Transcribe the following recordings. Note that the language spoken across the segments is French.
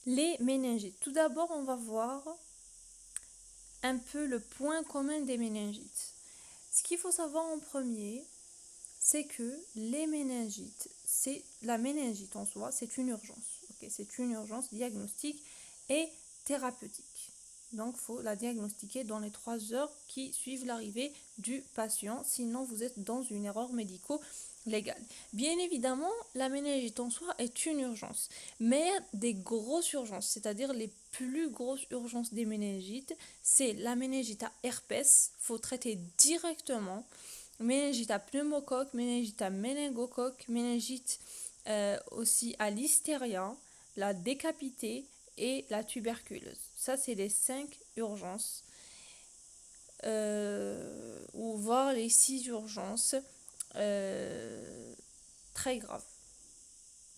Les méningites. Tout d'abord, on va voir un peu le point commun des méningites. Ce qu'il faut savoir en premier, c'est que les méningites, la méningite en soi, c'est une urgence. Okay, c'est une urgence diagnostique et thérapeutique. Donc, il faut la diagnostiquer dans les 3 heures qui suivent l'arrivée du patient. Sinon, vous êtes dans une erreur médico-légale. Bien évidemment, la méningite en soi est une urgence. Mais des grosses urgences, c'est-à-dire les plus grosses urgences des méningites, c'est la méningite à herpès. Il faut traiter directement. Méningite à pneumocoque, méningite à méningocoque, méningite aussi à l'hystéria, la décapité et la tuberculose. Ça, c'est les 5 urgences, ou voire les 6 urgences très graves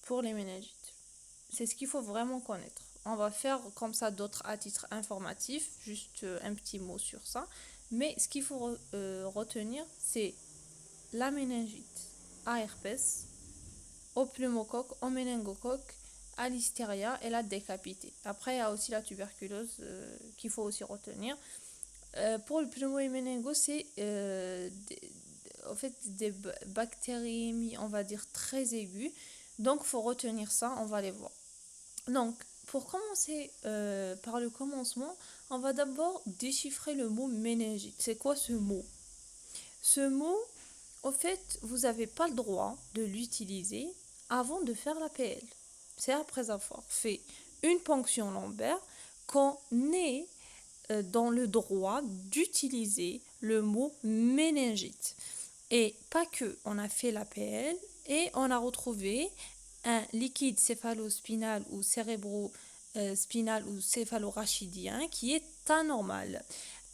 pour les méningites. C'est ce qu'il faut vraiment connaître. On va faire comme ça d'autres à titre informatif, juste un petit mot sur ça. Mais ce qu'il faut retenir, c'est la méningite à herpès, au pneumocoque, au méningocoque, à l'hystéria et la décapité. Après, il y a aussi la tuberculose qu'il faut aussi retenir. Pour le pneumo et méningo, c'est en fait des bactériémies, on va dire, très aiguës. Donc, il faut retenir ça, on va les voir. Donc, pour commencer par le commencement, on va d'abord déchiffrer le mot méningite. C'est quoi ce mot? Ce mot, au fait, vous n'avez pas le droit de l'utiliser avant de faire la PL. C'est après avoir fait une ponction lombaire qu'on est dans le droit d'utiliser le mot méningite. Et pas que, on a fait la PL et on a retrouvé un liquide céphalospinal ou cérébrospinal ou céphalorachidien qui est anormal.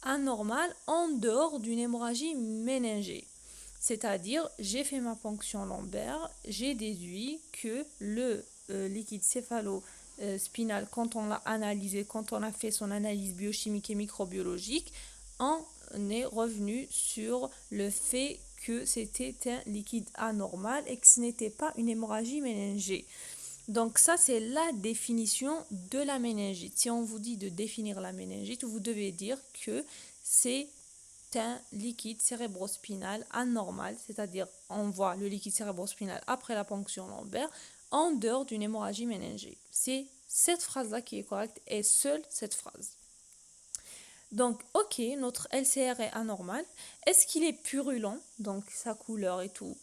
Anormal en dehors d'une hémorragie méningée. C'est-à-dire, j'ai fait ma ponction lombaire, j'ai déduit que le liquide céphalospinal, quand on l'a analysé, quand on a fait son analyse biochimique et microbiologique, on est revenu sur le fait que c'était un liquide anormal et que ce n'était pas une hémorragie méningée. Donc ça, c'est la définition de la méningite. Si on vous dit de définir la méningite, vous devez dire que c'est un liquide cérébrospinal anormal, c'est-à-dire on voit le liquide cérébrospinal après la ponction lombaire en dehors d'une hémorragie méningée. C'est cette phrase-là qui est correcte et seule cette phrase. Donc, ok, notre LCR est anormal. Est-ce qu'il est purulent? Donc, sa couleur et tout.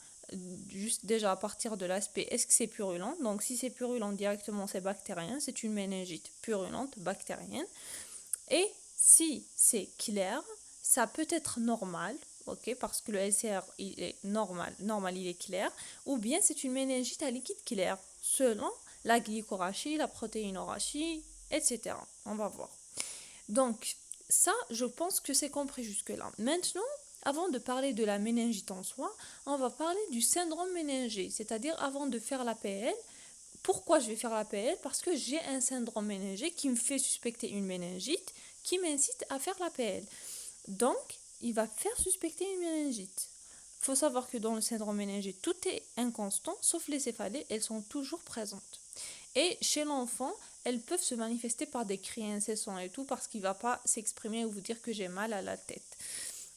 Juste déjà à partir de l'aspect, est-ce que c'est purulent? Donc, si c'est purulent directement, c'est bactérien. C'est une méningite purulente, bactérienne. Et si c'est clair, ça peut être normal, ok, parce que le LCR il est normal, il est clair, ou bien c'est une méningite à liquide clair, selon la glycorachie, la protéinorachie, etc. On va voir. Donc, ça, je pense que c'est compris jusque-là. Maintenant, avant de parler de la méningite en soi, on va parler du syndrome méningé, c'est-à-dire avant de faire la PL. Pourquoi je vais faire la PL? Parce que j'ai un syndrome méningé qui me fait suspecter une méningite, qui m'incite à faire la PL. Donc, il va faire suspecter une méningite. Il faut savoir que dans le syndrome méningé, tout est inconstant, sauf les céphalées, elles sont toujours présentes. Et chez l'enfant, elles peuvent se manifester par des cris incessants et tout, parce qu'il ne va pas s'exprimer ou vous dire que j'ai mal à la tête.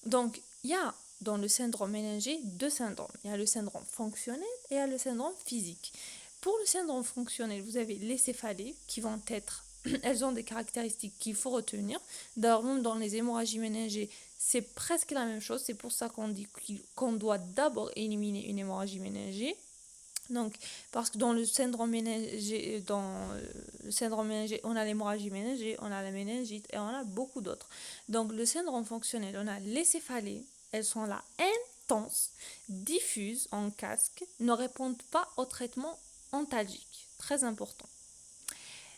Donc, il y a dans le syndrome méningé 2 syndromes. Il y a le syndrome fonctionnel et il y a le syndrome physique. Pour le syndrome fonctionnel, vous avez les céphalées qui vont être, elles ont des caractéristiques qu'il faut retenir. D'ailleurs, même dans les hémorragies méningées, c'est presque la même chose. C'est pour ça qu'on dit qu'on doit d'abord éliminer une hémorragie méningée. Donc, parce que dans le syndrome méningé, on a l'hémorragie méningée, on a la méningite et on a beaucoup d'autres. Donc, le syndrome fonctionnel, on a les céphalées, elles sont là intenses, diffuses en casque, ne répondent pas au traitement antalgique. Très important.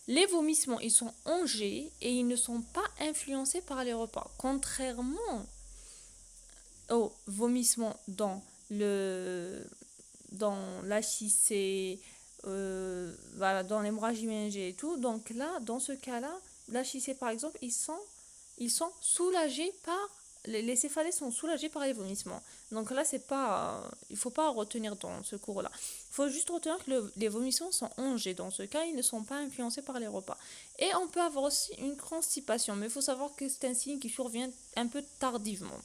Les vomissements, ils sont engés et ils ne sont pas influencés par les repas. Contrairement aux vomissements dans l'HIC, voilà, dans l'hémorragie méningée et tout. Donc là, dans ce cas-là, l'HIC par exemple, ils sont soulagés par les céphalées sont soulagées par les vomissements. Donc là, il faut pas retenir dans ce cours-là. Il faut juste retenir que les vomissements sont engés. Dans ce cas, ils ne sont pas influencés par les repas. Et on peut avoir aussi une constipation, mais il faut savoir que c'est un signe qui survient un peu tardivement.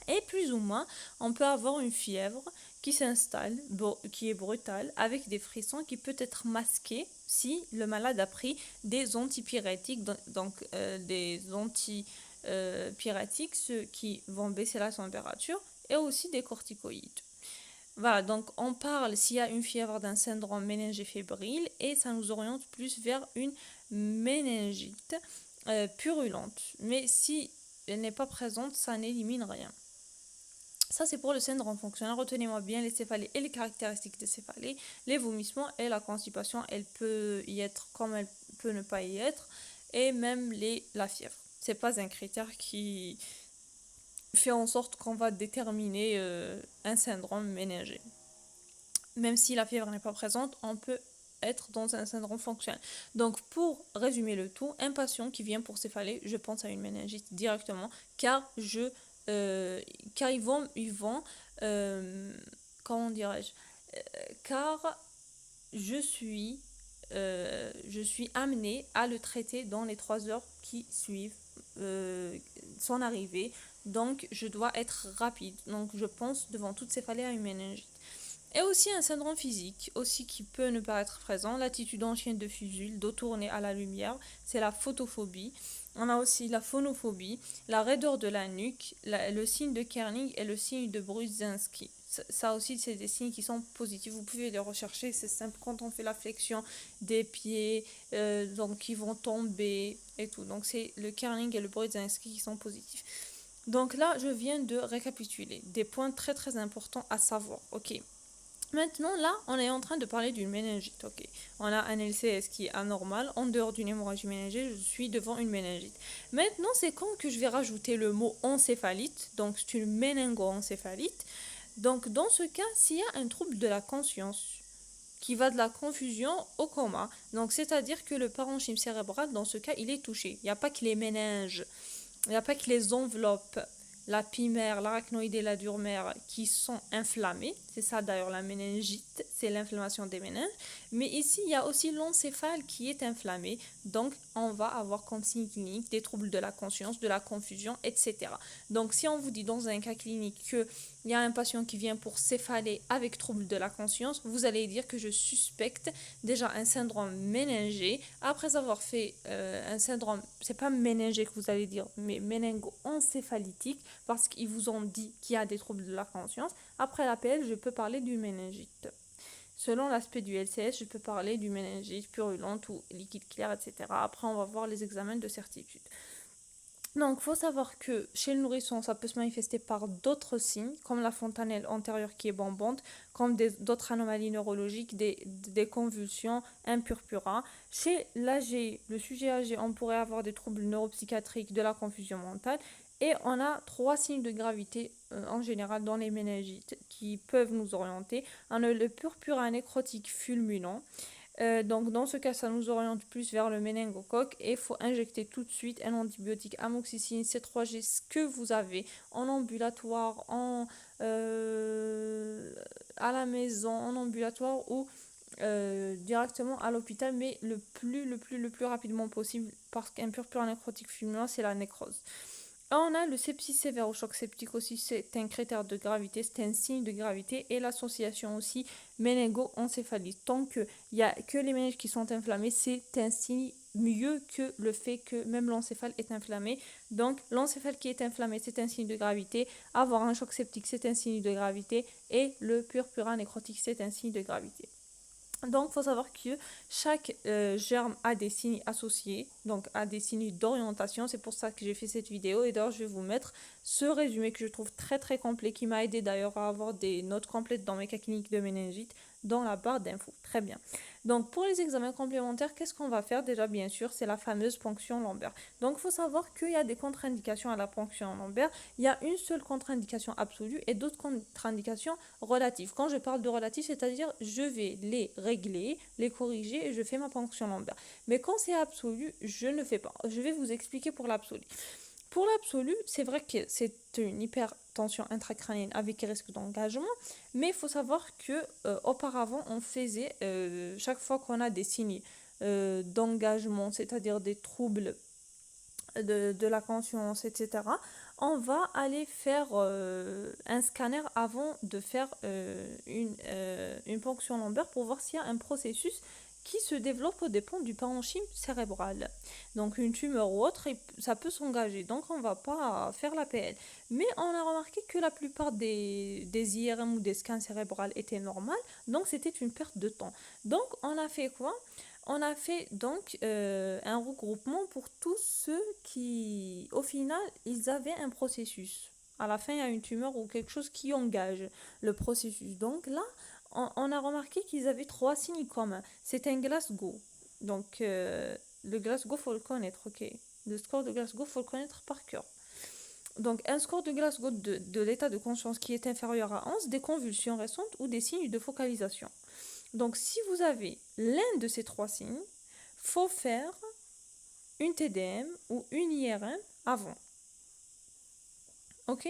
Et plus ou moins, on peut avoir une fièvre qui s'installe, qui est brutale, avec des frissons qui peut être masqués si le malade a pris des antipyrétiques, donc des antipyrétiques, ceux qui vont baisser la température, et aussi des corticoïdes. Voilà, donc on parle s'il y a une fièvre d'un syndrome méningé fébrile et ça nous oriente plus vers une méningite purulente. Mais si elle n'est pas présente, ça n'élimine rien. Ça, c'est pour le syndrome fonctionnel. Retenez-moi bien les céphalées et les caractéristiques des céphalées. Les vomissements et la constipation, elle peut y être comme elle peut ne pas y être. Et même la fièvre. C'est pas un critère qui fait en sorte qu'on va déterminer un syndrome méningé. Même si la fièvre n'est pas présente, on peut être dans un syndrome fonctionnel. Donc, pour résumer le tout, un patient qui vient pour céphalée, je pense à une méningite directement, car ils vont comment dirais-je, car je suis amenée à le traiter dans les 3 heures qui suivent son arrivée. Donc, je dois être rapide. Donc, je pense devant toute céphalée à une méningite. Et aussi un syndrome physique, aussi qui peut ne pas être présent, l'attitude en chienne de fusil, dos tourné à la lumière, c'est la photophobie. On a aussi la phonophobie, la raideur de la nuque, le signe de Kerning et le signe de Brudzinski. Ça aussi, c'est des signes qui sont positifs. Vous pouvez les rechercher, c'est simple. Quand on fait la flexion des pieds, donc ils vont tomber et tout. Donc c'est le Kerning et le Brudzinski qui sont positifs. Donc là, je viens de récapituler des points très très importants à savoir. Ok. Maintenant, là, on est en train de parler d'une méningite, ok. On a un LCS qui est anormal, en dehors d'une hémorragie méningée, je suis devant une méningite. Maintenant, c'est quand que je vais rajouter le mot encéphalite, donc c'est une méningoencéphalite. Donc, dans ce cas, s'il y a un trouble de la conscience, qui va de la confusion au coma, donc c'est-à-dire que le parenchyme cérébral, dans ce cas, il est touché. Il n'y a pas que les méninges, il n'y a pas que les enveloppes, la pimère, l'arachnoïde et la durmère qui sont inflammées. C'est ça d'ailleurs la méningite, c'est l'inflammation des méninges. Mais ici, il y a aussi l'encéphale qui est inflammé. Donc, on va avoir comme signe clinique des troubles de la conscience, de la confusion, etc. Donc, si on vous dit dans un cas clinique qu'il y a un patient qui vient pour céphalée avec trouble de la conscience, vous allez dire que je suspecte déjà un syndrome méningé. Après avoir fait un syndrome, c'est pas méningé que vous allez dire, mais méningo-encéphalitique, parce qu'ils vous ont dit qu'il y a des troubles de la conscience. Après l'APL, je peux parler du méningite. Selon l'aspect du LCS, je peux parler du méningite purulente ou liquide clair, etc. Après, on va voir les examens de certitude. Donc, il faut savoir que chez le nourrisson, ça peut se manifester par d'autres signes, comme la fontanelle antérieure qui est bombante, comme d'autres anomalies neurologiques, des convulsions, un purpura. Chez l'âgé, le sujet âgé, on pourrait avoir des troubles neuropsychiatriques, de la confusion mentale. Et on a 3 signes de gravité en général dans les méningites qui peuvent nous orienter. On a le purpura nécrotique fulminant. Donc dans ce cas, ça nous oriente plus vers le méningocoque et il faut injecter tout de suite un antibiotique amoxicilline C3G, ce que vous avez en ambulatoire, à la maison, en ambulatoire ou directement à l'hôpital, mais le plus rapidement possible parce qu'un purpura nécrotique fulminant, c'est la nécrose. On a le sepsis sévère au choc septique aussi, c'est un critère de gravité, c'est un signe de gravité et l'association aussi méningo-encéphalite. Tant qu'il n'y a que les méninges qui sont inflammés, c'est un signe mieux que le fait que même l'encéphale est inflammé. Donc l'encéphale qui est inflammé, c'est un signe de gravité. Avoir un choc septique, c'est un signe de gravité. Et le purpura nécrotique, c'est un signe de gravité. Donc, il faut savoir que chaque germe a des signes associés, donc a des signes d'orientation. C'est pour ça que j'ai fait cette vidéo. Et d'ailleurs, je vais vous mettre ce résumé que je trouve très très complet, qui m'a aidé d'ailleurs à avoir des notes complètes dans mes cas cliniques de méningite dans la barre d'infos. Très bien. Donc, pour les examens complémentaires, qu'est-ce qu'on va faire? Déjà, bien sûr, c'est la fameuse ponction lombaire. Donc, il faut savoir qu'il y a des contre-indications à la ponction lombaire. Il y a une seule contre-indication absolue et d'autres contre-indications relatives. Quand je parle de relatives, c'est-à-dire je vais les régler, les corriger et je fais ma ponction lombaire. Mais quand c'est absolu, je ne fais pas. Je vais vous expliquer pour l'absolu. Pour l'absolu, c'est vrai que c'est une hypertension intracrânienne avec risque d'engagement, mais il faut savoir que auparavant, on faisait, chaque fois qu'on a des signes d'engagement, c'est-à-dire des troubles de la conscience, etc., on va aller faire un scanner avant de faire une ponction lombaire pour voir s'il y a un processus qui se développe aux dépens du parenchyme cérébral. Donc une tumeur ou autre, ça peut s'engager. Donc on ne va pas faire la PL. Mais on a remarqué que la plupart des IRM ou des scans cérébrales étaient normales. Donc c'était une perte de temps. Donc on a fait quoi? On a fait donc un regroupement pour tous ceux qui, au final, ils avaient un processus. À la fin, il y a une tumeur ou quelque chose qui engage le processus. Donc là, on a remarqué qu'ils avaient trois signes communs. C'est un Glasgow. Donc le Glasgow, faut le connaître, ok. Le score de Glasgow, faut le connaître par cœur. Donc un score de Glasgow de l'état de conscience qui est inférieur à 11, des convulsions récentes ou des signes de focalisation. Donc, si vous avez l'un de ces trois signes, faut faire une TDM ou une IRM avant. Ok?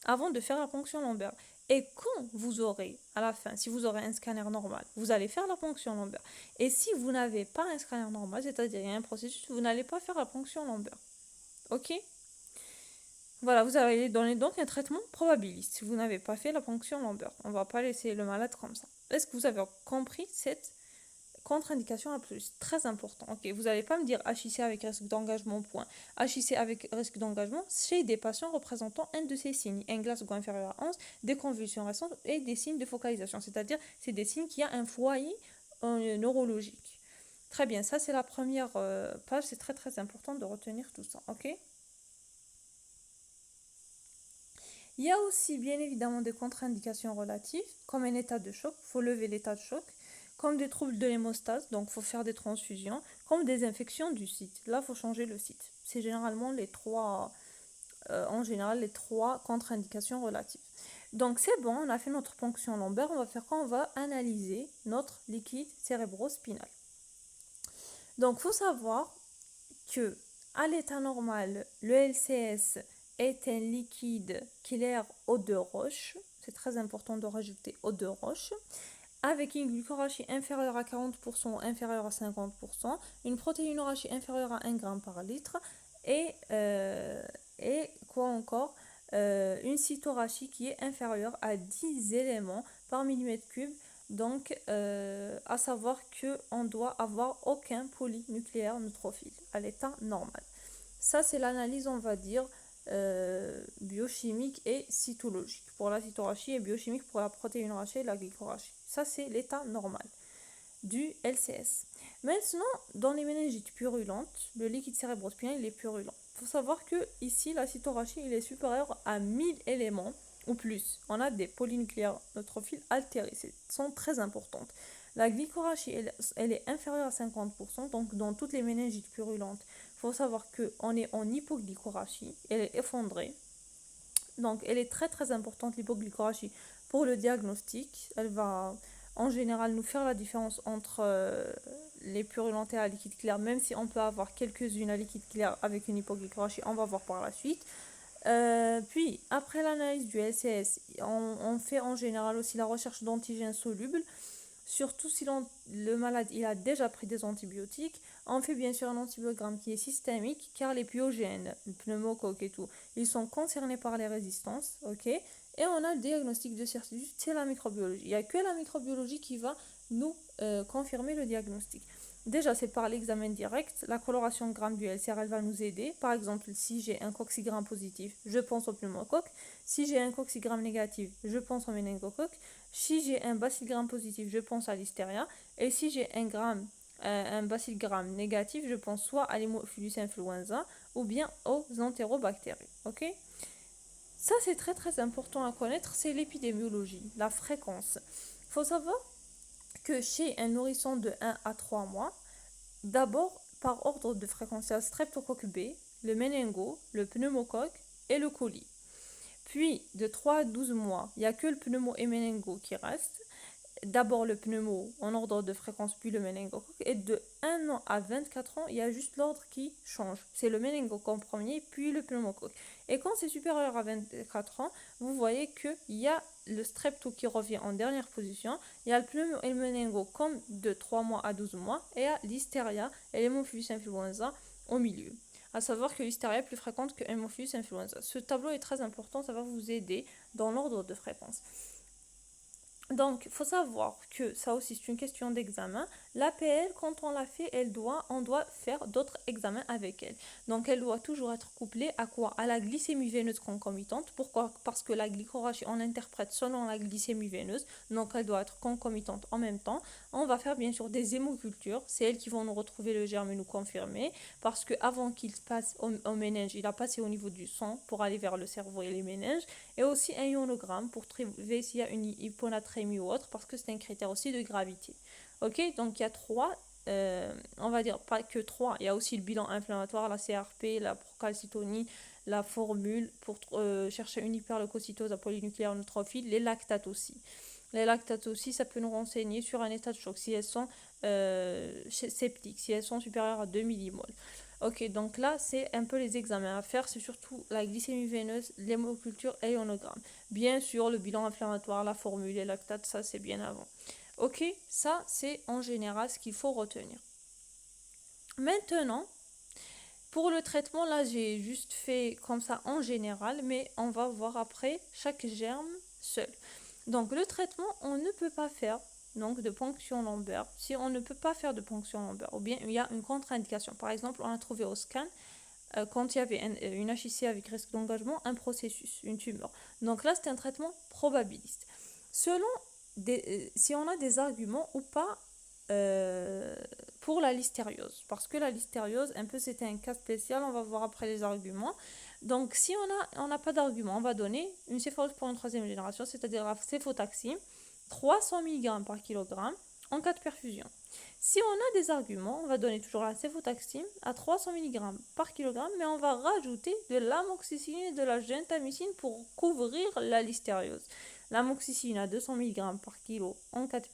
Avant de faire la ponction lombaire. Et quand vous aurez, à la fin, si vous aurez un scanner normal, vous allez faire la ponction lombaire. Et si vous n'avez pas un scanner normal, c'est-à-dire il y a un processus, vous n'allez pas faire la ponction lombaire. Ok? Voilà, vous allez donner donc un traitement probabiliste si vous n'avez pas fait la ponction lombaire. On ne va pas laisser le malade comme ça. Est-ce que vous avez compris cette contre-indication absolue, c'est très important. Ok, vous n'allez pas me dire HIC avec risque d'engagement, point. HIC avec risque d'engagement chez des patients représentant un de ces signes, un Glasgow inférieur à 11, des convulsions récentes et des signes de focalisation. C'est-à-dire, c'est des signes qui a un foyer neurologique. Très bien, ça c'est la première page, c'est très très important de retenir tout ça, ok? Il y a aussi bien évidemment des contre-indications relatives, comme un état de choc, il faut lever l'état de choc, comme des troubles de l'hémostase, donc il faut faire des transfusions, comme des infections du site. Là, il faut changer le site. C'est généralement en général, les trois contre-indications relatives. Donc c'est bon, on a fait notre ponction lombaire, on va faire quoi? On va analyser notre liquide cérébrospinal. Donc il faut savoir que à l'état normal, le LCS est un liquide clair eau de roche. C'est très important de rajouter eau de roche. Avec une glucorachie inférieure à 40% ou inférieure à 50%, une protéinorachie inférieure à 1 g par litre et quoi encore une cytorachie qui est inférieure à 10 éléments par millimètre cube. Donc, à savoir qu'on doit avoir aucun polynucléaire neutrophile à l'état normal. Ça, c'est l'analyse, on va dire, biochimique et cytologique pour la cytorachie et biochimique pour la protéinorachie et la glycorachie. Ça, c'est l'état normal du LCS. Maintenant, dans les méningites purulentes, le liquide cérébrospinal il est purulent. Il faut savoir que ici, la cytorachie il est supérieure à 1000 éléments ou plus. On a des polynucléaires neutrophiles altérés, elles sont très importantes. La glycorachie, elle est inférieure à 50%, donc dans toutes les méningites purulentes, il faut savoir qu'on est en hypoglycorachie, elle est effondrée. Donc elle est très très importante l'hypoglycorachie pour le diagnostic. Elle va en général nous faire la différence entre les purulentes et la liquide clair, même si on peut avoir quelques-unes à liquide clair avec une hypoglycorachie, on va voir par la suite. Puis après l'analyse du LCS, on fait en général aussi la recherche d'antigènes solubles. Surtout si le malade il a déjà pris des antibiotiques, on fait bien sûr un antibiogramme qui est systémique car les pyogènes, le pneumocoque et tout, ils sont concernés par les résistances, ok? Et on a le diagnostic de certitude, c'est la microbiologie. Il n'y a que la microbiologie qui va nous confirmer le diagnostic. Déjà, c'est par l'examen direct. La coloration gramme du LCR, elle va nous aider. Par exemple, si j'ai un coccygramme positif, je pense au pneumocoque. Si j'ai un coccygramme négatif, je pense au méningocoque. Si j'ai un bacilgramme positif, je pense à l'hystéria. Et si j'ai un bacilgramme négatif, je pense soit à l'hémophilus influenza ou bien aux entérobactéries. Ok? Ça, c'est très très important à connaître, c'est l'épidémiologie, la fréquence. Il faut savoir que chez un nourrisson de 1 à 3 mois, d'abord par ordre de fréquence, il y a le streptocoque B, le méningo, le pneumocoque et le coli. Puis de 3 à 12 mois, il n'y a que le pneumo et méningo qui restent. d'abord le pneumo en ordre de fréquence, puis le méningocoque. Et de 1 an à 24 ans, il y a juste l'ordre qui change. C'est le méningocoque en premier, puis le pneumocoque. Et quand c'est supérieur à 24 ans, vous voyez qu'il y a le strepto qui revient en dernière position. Il y a le pneumo et le méningo comme de 3 mois à 12 mois. Et il y a l'hystéria et l'hémophilus influenza au milieu. À savoir que l'hystéria est plus fréquente que l'hémophilus influenza. Ce tableau est très important, ça va vous aider dans l'ordre de fréquence. Donc, il faut savoir que ça aussi, c'est une question d'examen. L'APL, quand on l'a fait, on doit faire d'autres examens avec elle. Donc, elle doit toujours être couplée à quoi? À la glycémie veineuse concomitante. Pourquoi? Parce que la glycorachie, on l'interprète selon la glycémie veineuse. Donc, elle doit être concomitante en même temps. On va faire bien sûr des hémocultures. C'est elles qui vont nous retrouver le germe et nous confirmer. Parce qu'avant qu'il passe au méninge, il a passé au niveau du sang pour aller vers le cerveau et les méninges. Et aussi un ionogramme pour trouver s'il y a une hyponatrémie ou autre, parce que c'est un critère aussi de gravité. Ok, donc il y a trois, on va dire pas que trois, il y a aussi le bilan inflammatoire, la CRP, la procalcitonie, la formule pour chercher une hyperleucocytose à polynucléaire neutrophile, les lactates aussi. Les lactates aussi, ça peut nous renseigner sur un état de choc, si elles sont sceptiques, si elles sont supérieures à 2 millimoles. Ok, donc là, c'est un peu les examens à faire. C'est surtout la glycémie veineuse, l'hémoculture et l'ionogramme. Bien sûr, le bilan inflammatoire, la formule, les lactates, ça, c'est bien avant. Ok, ça, c'est en général ce qu'il faut retenir. Maintenant, pour le traitement, là, j'ai juste fait comme ça en général, mais on va voir après chaque germe seul. Donc, le traitement, on ne peut pas faire donc de ponction lombaire si on ne peut pas faire de ponction lombaire, ou bien il y a une contre-indication. Par exemple, on a trouvé au scan, quand il y avait une HIC avec risque d'engagement, un processus, une tumeur. Donc là, c'est un traitement probabiliste. Selon si on a des arguments ou pas pour la listériose. Parce que la listériose, un peu, c'était un cas spécial. On va voir après les arguments. Donc, si on n'a pas d'argument, on va donner une céphalopore troisième génération, c'est-à-dire la céphotaxime, 300 mg par kilogramme en cas de perfusion. Si on a des arguments, on va donner toujours la céphotaxime à 300 mg par kilogramme, mais on va rajouter de l'amoxicilline et de la gentamicine pour couvrir la listériose. L'amoxicilline à 200 mg par kilo en cas de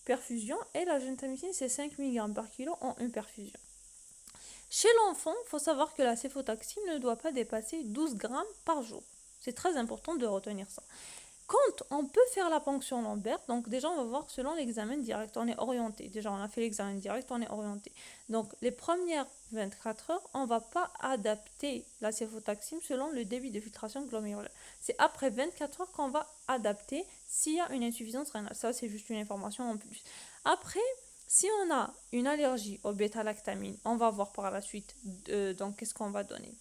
perfusion, et la gentamicine, c'est 5 mg par kilo en une perfusion. Chez l'enfant, il faut savoir que la céphotaxime ne doit pas dépasser 12 grammes par jour. C'est très important de retenir ça. Quand on peut faire la ponction lombaire, donc déjà on va voir selon l'examen direct, on est orienté. Déjà on a fait l'examen direct, on est orienté. Donc les premières 24 heures, on ne va pas adapter la céphotaxime selon le débit de filtration glomérulaire. C'est après 24 heures qu'on va adapter s'il y a une insuffisance rénale. Ça c'est juste une information en plus. Après, si on a une allergie au bêta-lactamine, on va voir par la suite donc qu'est-ce qu'on va donner.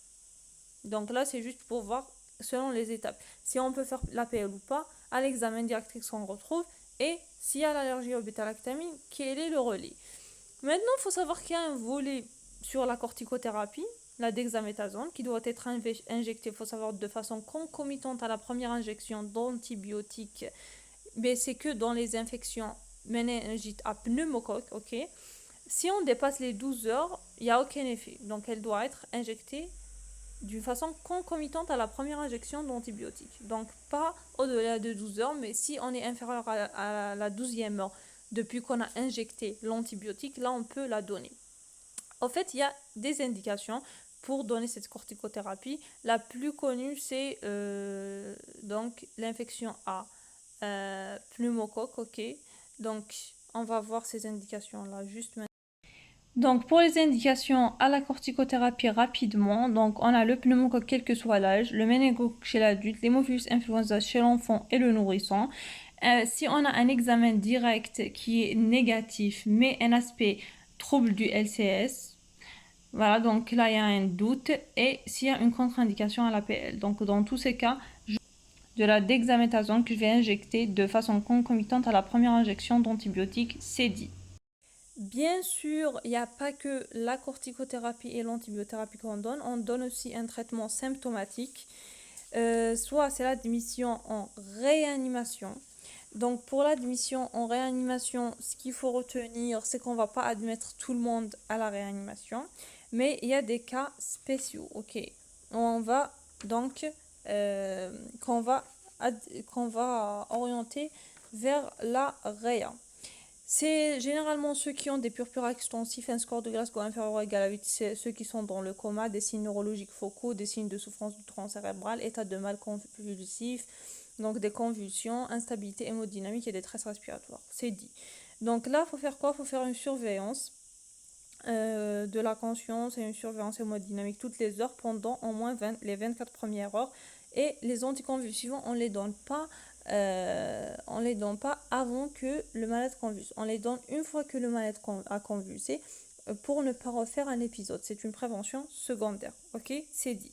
Donc là c'est juste pour voir selon les étapes, si on peut faire l'APL ou pas, à l'examen directrice qu'on retrouve, et s'il y a l'allergie au bêta-lactamine, quel est le relais. Maintenant, il faut savoir qu'il y a un volet sur la corticothérapie, la dexaméthasone, qui doit être injectée, il faut savoir, de façon concomitante à la première injection d'antibiotiques, mais c'est que dans les infections méningites à pneumocoque, ok. Si on dépasse les 12 heures, il n'y a aucun effet, donc elle doit être injectée d'une façon concomitante à la première injection d'antibiotiques. Donc pas au-delà de 12 heures, mais si on est inférieur à la 12e heure depuis qu'on a injecté l'antibiotique, là on peut la donner. En fait, il y a des indications pour donner cette corticothérapie. La plus connue, c'est donc l'infection à pneumocoque, ok. Donc on va voir ces indications-là juste maintenant. Donc, pour les indications à la corticothérapie rapidement, donc on a le pneumocoque quel que soit l'âge, le méningocoque chez l'adulte, l'hémophilus influenza chez l'enfant et le nourrisson. Si on a un examen direct qui est négatif, mais un aspect trouble du LCS, voilà, donc là il y a un doute, et s'il y a une contre-indication à l'APL. Donc dans tous ces cas, de la dexaméthasone que je vais injecter de façon concomitante à la première injection d'antibiotiques, c'est dit. Bien sûr, il n'y a pas que la corticothérapie et l'antibiothérapie qu'on donne. On donne aussi un traitement symptomatique. Soit c'est l'admission en réanimation. Donc pour l'admission en réanimation, ce qu'il faut retenir, c'est qu'on ne va pas admettre tout le monde à la réanimation. Mais il y a des cas spéciaux, ok. On va donc qu'on va orienter vers la REA. C'est généralement ceux qui ont des purpures extensifs, un score de Glasgow inférieur ou égal à 8, c'est ceux qui sont dans le coma, des signes neurologiques focaux, des signes de souffrance du tronc cérébral, état de mal convulsif, donc des convulsions, instabilité hémodynamique et détresse respiratoire. C'est dit. Donc là, il faut faire quoi? Il faut faire une surveillance de la conscience et une surveillance hémodynamique toutes les heures pendant au moins les 24 premières heures. Et les anticonvulsivants, on les donne pas avant que le malade convulse. On les donne une fois que le malade a convulsé pour ne pas refaire un épisode. C'est une prévention secondaire. Ok, c'est dit.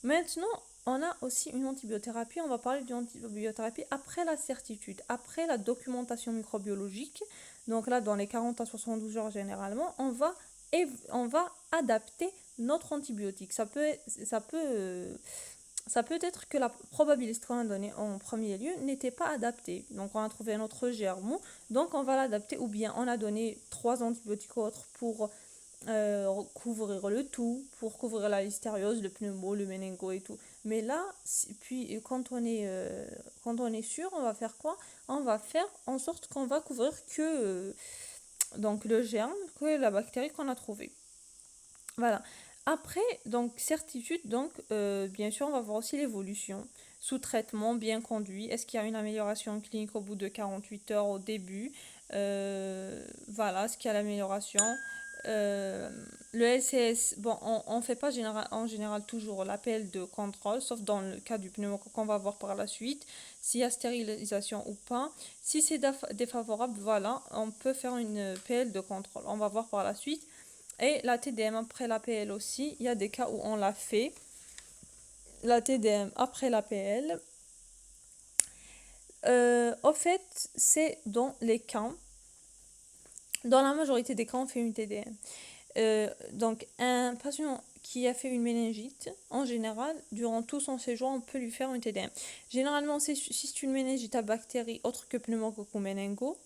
Maintenant, on a aussi une antibiothérapie. On va parler d'une antibiothérapie après la certitude, après la documentation microbiologique. Donc là, dans les 40 à 72 heures généralement, on va adapter notre antibiotique. Ça peut être que la probabiliste qu'on a donnée en premier lieu n'était pas adaptée. Donc on a trouvé un autre germe, donc on va l'adapter, ou bien on a donné 3 antibiotiques autres pour couvrir le tout, pour couvrir la listériose, le pneumo, le méningo et tout. Mais là, puis quand on est sûr, on va faire quoi? On va faire en sorte qu'on va couvrir que donc le germe, que la bactérie qu'on a trouvée. Voilà. Après, donc, certitude, donc, bien sûr, on va voir aussi l'évolution. Sous traitement bien conduit, est-ce qu'il y a une amélioration clinique au bout de 48 heures au début? Voilà, est-ce qu'il y a l'amélioration? Le LCS, bon, on fait pas en général toujours l'appel de contrôle, sauf dans le cas du pneumocoque qu'on va voir par la suite, s'il y a stérilisation ou pas. Si c'est défavorable, voilà, on peut faire une PL de contrôle. On va voir par la suite. Et la TDM après la PL aussi, il y a des cas où on l'a fait. La TDM après la PL. Au fait, c'est dans les cas, dans la majorité des cas, on fait une TDM. Donc, un patient qui a fait une méningite, en général, durant tout son séjour, on peut lui faire une TDM. Généralement, si c'est une méningite à bactéries autre que pneumocoque ou méningo,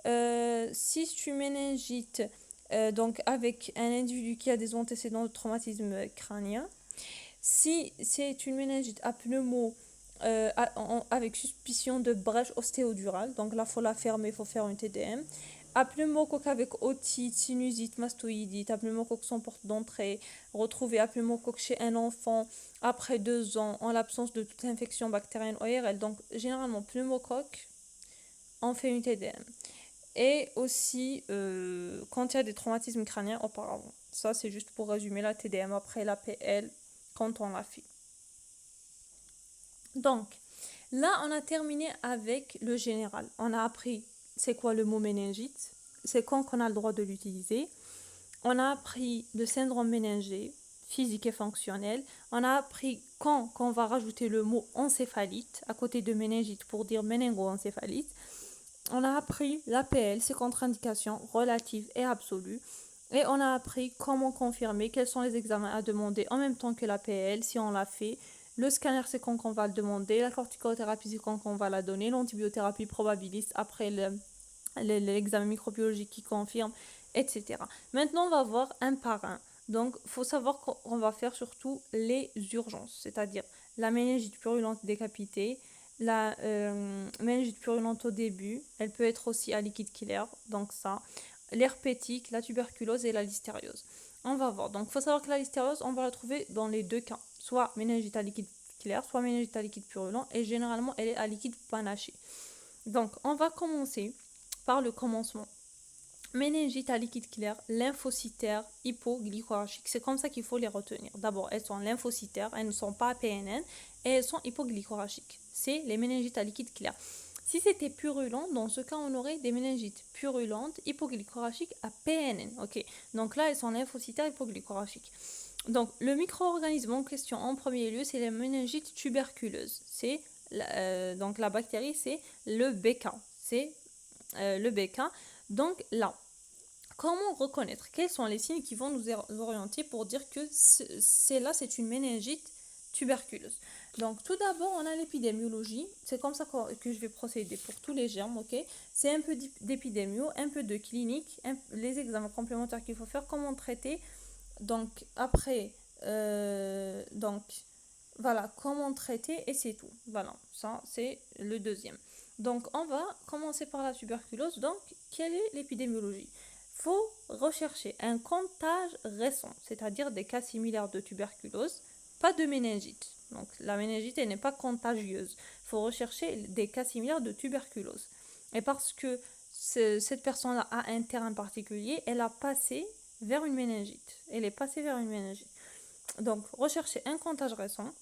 si c'est une méningite donc avec un individu qui a des antécédents de traumatisme crânien, si c'est une méningite à pneumo avec suspicion de brèche ostéodurale, donc là il faut la fermer, il faut faire une TDM. À pneumocoque avec otite, sinusite, mastoïdite, à pneumocoque sans porte d'entrée, retrouvé à pneumocoque chez un enfant après 2 ans en l'absence de toute infection bactérienne ORL. Donc généralement pneumocoque, on fait une TDM. Et aussi quand il y a des traumatismes crâniens auparavant. Ça, c'est juste pour résumer la TDM après la PL quand on l'a fait. Donc, là, on a terminé avec le général. On a appris c'est quoi le mot méningite, c'est quand qu'on a le droit de l'utiliser. On a appris le syndrome méningé, physique et fonctionnel. On a appris quand qu'on va rajouter le mot encéphalite à côté de méningite pour dire méningo-encéphalite. On a appris l'APL, ses contre-indications relatives et absolues. Et on a appris comment confirmer, quels sont les examens à demander en même temps que l'APL, si on l'a fait. Le scanner, c'est quand on va le demander. La corticothérapie, c'est quand on va la donner. L'antibiothérapie probabiliste après l'examen microbiologique qui confirme, etc. Maintenant, on va voir un par un. Donc, il faut savoir qu'on va faire surtout les urgences, c'est-à-dire la méningite purulente décapitée, la méningite purulente au début, elle peut être aussi à liquide clair, donc ça, l'herpétique, la tuberculose et la listériose. On va voir. Donc, il faut savoir que la listériose, on va la trouver dans les deux cas, soit méningite à liquide clair, soit méningite à liquide purulent, et généralement, elle est à liquide panaché. Donc, on va commencer par le commencement. Méningite à liquide clair, lymphocytaire, hypoglycémique. C'est comme ça qu'il faut les retenir. D'abord, elles sont lymphocytaires, elles ne sont pas PNN, et elles sont hypoglycémiques. C'est les méningites à liquide clair. Si c'était purulent, dans ce cas, on aurait des méningites purulentes, hypoglycémiques à PNN. Ok, donc là, elles sont lymphocytaires, hypoglycémiques. Donc, le micro-organisme en question, en premier lieu, c'est la méningite tuberculeuse. Donc, la bactérie, c'est le BK. C'est le BK. Donc là, comment reconnaître? Quels sont les signes qui vont nous orienter pour dire que c'est une méningite tuberculeuse? Donc tout d'abord, on a l'épidémiologie. C'est comme ça que je vais procéder pour tous les germes, ok? C'est un peu d'épidémio, un peu de clinique, les examens complémentaires qu'il faut faire, comment traiter. Donc après, donc voilà, comment traiter et c'est tout. Voilà, ça c'est le deuxième. Donc, on va commencer par la tuberculose. Donc, quelle est l'épidémiologie? Il faut rechercher un comptage récent, c'est-à-dire des cas similaires de tuberculose, pas de méningite. Donc, la méningite, elle n'est pas contagieuse. Il faut rechercher des cas similaires de tuberculose. Et parce que cette personne-là a un terrain particulier, elle a passé vers une méningite. Elle est passée vers une méningite. Donc, rechercher un comptage récent,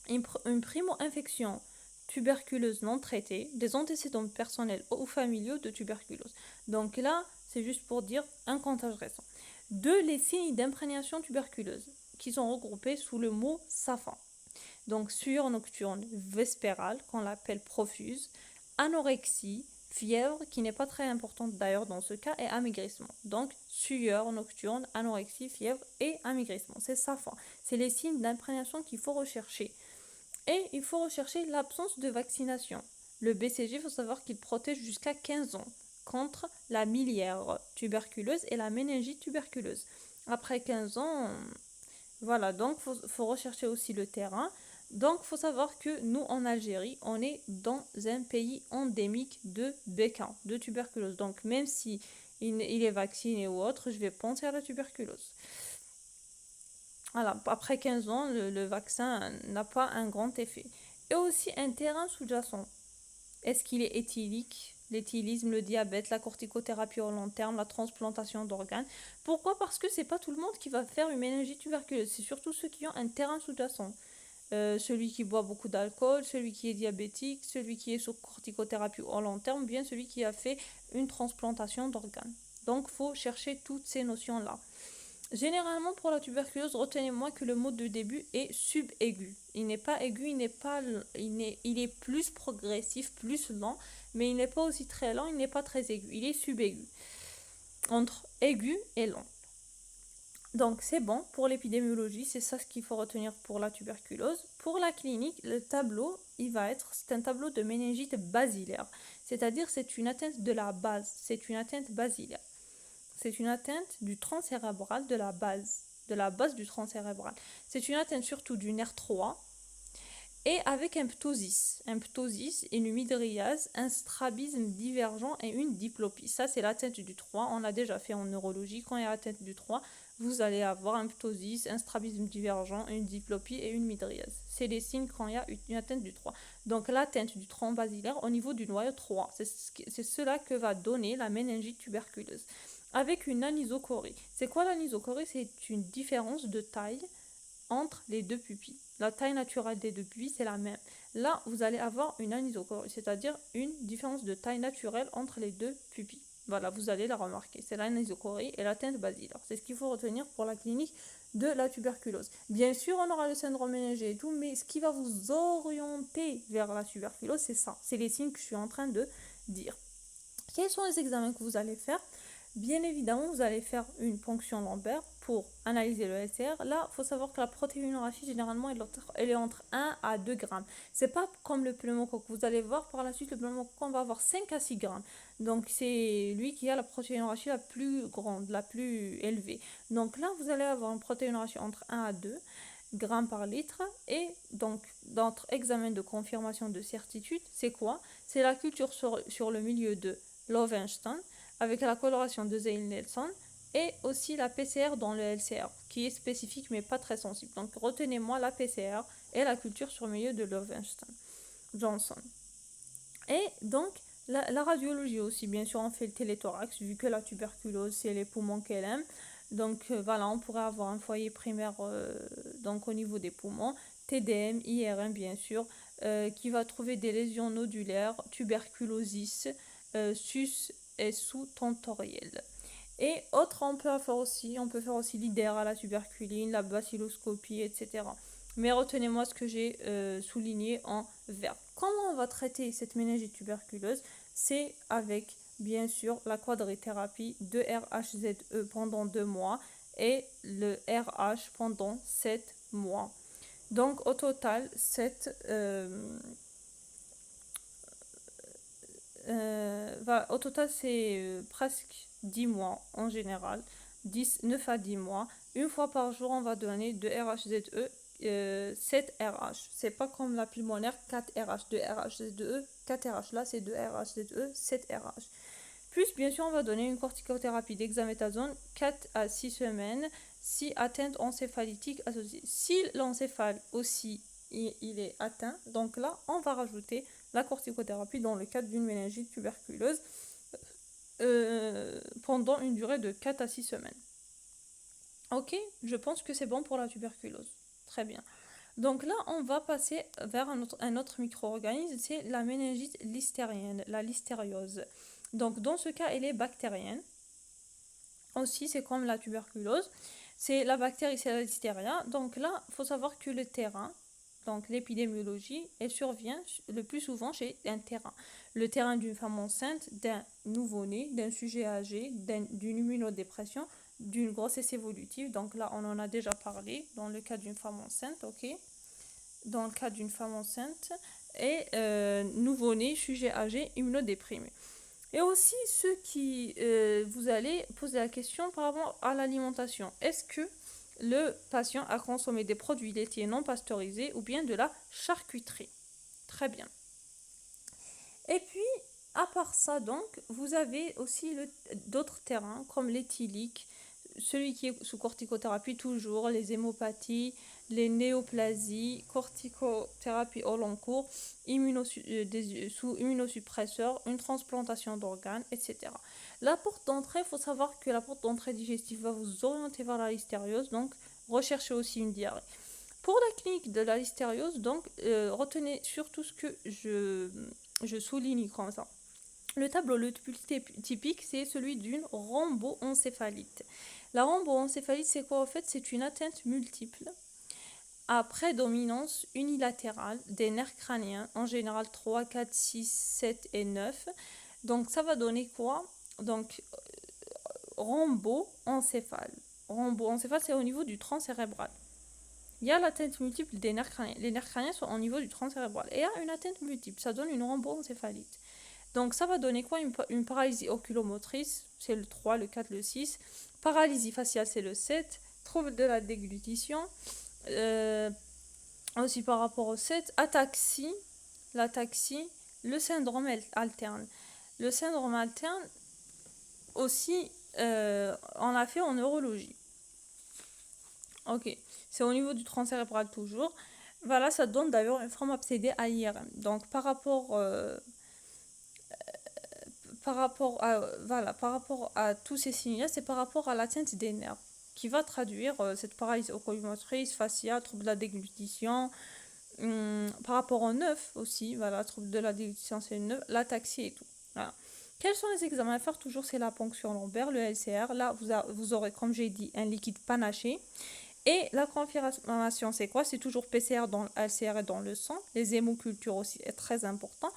une primo-infection tuberculeuse non traitée, des antécédents personnels ou familiaux de tuberculose. Donc là, c'est juste pour dire un comptage récent. 2. Les signes d'imprégnation tuberculeuse, qui sont regroupés sous le mot SAFA. Donc sueur nocturne vespérale, qu'on l'appelle profuse, anorexie, fièvre, qui n'est pas très importante d'ailleurs dans ce cas, et amaigrissement. Donc sueur nocturne, anorexie, fièvre et amaigrissement. C'est SAFA. C'est les signes d'imprégnation qu'il faut rechercher. Et il faut rechercher l'absence de vaccination. Le BCG, il faut savoir qu'il protège jusqu'à 15 ans contre la miliaire tuberculeuse et la méningite tuberculeuse. Après 15 ans, voilà, donc faut rechercher aussi le terrain. Donc, il faut savoir que nous, en Algérie, on est dans un pays endémique de BK, de tuberculose. Donc, même si il est vacciné ou autre, je vais penser à la tuberculose. Voilà, après 15 ans, le vaccin n'a pas un grand effet. Et aussi un terrain sous-jacent. Est-ce qu'il est éthylique? L'éthylisme, le diabète, la corticothérapie au long terme, la transplantation d'organes. Pourquoi? Parce que c'est pas tout le monde qui va faire une méningite tuberculeuse. C'est surtout ceux qui ont un terrain sous-jacent. Celui qui boit beaucoup d'alcool, celui qui est diabétique, celui qui est sous corticothérapie au long terme, bien celui qui a fait une transplantation d'organes. Donc, il faut chercher toutes ces notions-là. Généralement, pour la tuberculose, retenez-moi que le mot de début est subaigu. Il n'est pas aigu, il est plus progressif, plus lent, mais il n'est pas aussi très lent, il n'est pas très aigu. Il est subaigu, entre aigu et lent. Donc c'est bon pour l'épidémiologie, c'est ça ce qu'il faut retenir pour la tuberculose. Pour la clinique, le tableau, c'est un tableau de méningite basilaire, c'est-à-dire c'est une atteinte de la base, c'est une atteinte basilaire. C'est une atteinte du tronc cérébral de la base du tronc cérébral. C'est une atteinte surtout du nerf 3 et avec un ptosis. Un ptosis, une mydriase, un strabisme divergent et une diplopie. Ça, c'est l'atteinte du 3. On l'a déjà fait en neurologie. Quand il y a l'atteinte du 3, vous allez avoir un ptosis, un strabisme divergent, une diplopie et une mydriase. C'est les signes quand il y a une atteinte du 3. Donc l'atteinte du tronc basilaire au niveau du noyau 3. C'est cela que va donner la méningite tuberculeuse avec une anisocorie. C'est quoi l'anisocorie? C'est une différence de taille entre les deux pupilles. La taille naturelle des deux pupilles, c'est la même. Là, vous allez avoir une anisocorie, c'est-à-dire une différence de taille naturelle entre les deux pupilles. Voilà, vous allez la remarquer. C'est l'anisocorie et l'atteinte basilaire. C'est ce qu'il faut retenir pour la clinique de la tuberculose. Bien sûr, on aura le syndrome méningé et tout, mais ce qui va vous orienter vers la tuberculose, c'est ça. C'est les signes que je suis en train de dire. Quels sont les examens que vous allez faire? Bien évidemment, vous allez faire une ponction lombaire pour analyser le LCR. Là, il faut savoir que la protéinurie, généralement, elle est entre 1 à 2 grammes. C'est pas comme le pneumocoque. Vous allez voir par la suite, le pneumocoque, on va avoir 5 à 6 grammes. Donc, c'est lui qui a la protéinurie la plus grande, la plus élevée. Donc là, vous allez avoir une protéinurie entre 1 à 2 grammes par litre. Et donc, notre examen de confirmation de certitude, c'est quoi? C'est la culture sur le milieu de Loewenstein avec la coloration de Zeil-Nelson et aussi la PCR dans le LCR qui est spécifique mais pas très sensible. Donc retenez-moi la PCR et la culture sur milieu de Loewenstein-Johnson. Et donc la radiologie aussi, bien sûr on fait le téléthorax vu que la tuberculose c'est les poumons qu'elle aime. Donc voilà, on pourrait avoir un foyer primaire donc au niveau des poumons, TDM, IRM bien sûr, qui va trouver des lésions nodulaires, tuberculosis, sus et sous-tentorielle. Et autre, on peut faire aussi l'IDER à la tuberculine, la bacilloscopie, etc. Mais retenez-moi ce que j'ai souligné en vert. Comment on va traiter cette méningite tuberculeuse? C'est avec, bien sûr, la quadrithérapie de RHZE pendant 2 mois et le RH pendant 7 mois. Donc, au total, au total, c'est presque 10 mois en général, 9 à 10 mois. Une fois par jour, on va donner de RHZE 7 RH. C'est pas comme la pulmonaire 4 RH, de RHZE 4 RH. Là, c'est 2 RH, ZE, 7 RH. Plus, bien sûr, on va donner une corticothérapie d'hexaméthasone 4 à 6 semaines si atteinte encéphalytique associée. Si l'encéphale aussi il est atteint, donc là, on va rajouter la corticothérapie dans le cadre d'une méningite tuberculeuse pendant une durée de 4 à 6 semaines. Ok, je pense que c'est bon pour la tuberculose. Très bien. Donc là, on va passer vers un autre micro-organisme, c'est la méningite listérienne, la listériose. Donc dans ce cas, elle est bactérienne. Aussi, c'est comme la tuberculose. C'est la bactérie, c'est la listeria. Donc là, il faut savoir que le terrain, donc l'épidémiologie, elle survient le plus souvent chez un terrain. Le terrain d'une femme enceinte, d'un nouveau-né, d'un sujet âgé, d'une immunodépression, d'une grossesse évolutive. Donc là, on en a déjà parlé dans le cas d'une femme enceinte, ok? Dans le cas d'une femme enceinte et nouveau-né, sujet âgé, immunodéprimé. Et aussi ceux qui vous allez poser la question par rapport à l'alimentation. Est-ce que le patient a consommé des produits laitiers non pasteurisés ou bien de la charcuterie? Très bien. Et puis, à part ça, donc, vous avez aussi d'autres terrains comme l'éthylique, celui qui est sous corticothérapie toujours, les hémopathies, les néoplasies, corticothérapie au long cours, sous immunosuppresseurs, une transplantation d'organes, etc. La porte d'entrée, il faut savoir que la porte d'entrée digestive va vous orienter vers la listériose, donc recherchez aussi une diarrhée. Pour la clinique de la listériose, donc, retenez surtout ce que je souligne comme ça. Le tableau le plus typique, c'est celui d'une rhomboencéphalite. La rhomboencéphalite, c'est quoi en fait? C'est une atteinte multiple à prédominance unilatérale des nerfs crâniens, en général 3, 4, 6, 7 et 9. Donc ça va donner quoi? Donc rhomboencéphale. Rhomboencéphale, c'est au niveau du tronc cérébral. Il y a l'atteinte multiple des nerfs crâniens. Les nerfs crâniens sont au niveau du tronc cérébral. Et il y a une atteinte multiple, ça donne une rhomboencéphalite. Donc ça va donner quoi? Une paralysie oculomotrice, c'est le 3, le 4, le 6. Paralysie faciale, c'est le 7. Trouble de la déglutition. Aussi par rapport au 7. Ataxie, l'ataxie, le syndrome alterne. Le syndrome alterne, aussi, on l'a fait en neurologie. Ok, c'est au niveau du tronc cérébral toujours. Voilà, ça donne d'ailleurs une forme abcédée à l'IRM. Donc par rapport à tous ces signes-là, c'est par rapport à l'atteinte des nerfs qui va traduire cette paralysie oculomotrice, faciale, trouble de la déglutition. Par rapport au 9 aussi, voilà, trouble de la déglutition, c'est le 9, l'ataxie et tout. Voilà. Quels sont les examens à faire? Toujours, c'est la ponction lombaire, le LCR. Là, vous aurez, comme j'ai dit, un liquide panaché. Et la confirmation, c'est quoi? C'est toujours PCR dans le LCR et dans le sang. Les hémocultures aussi est très important.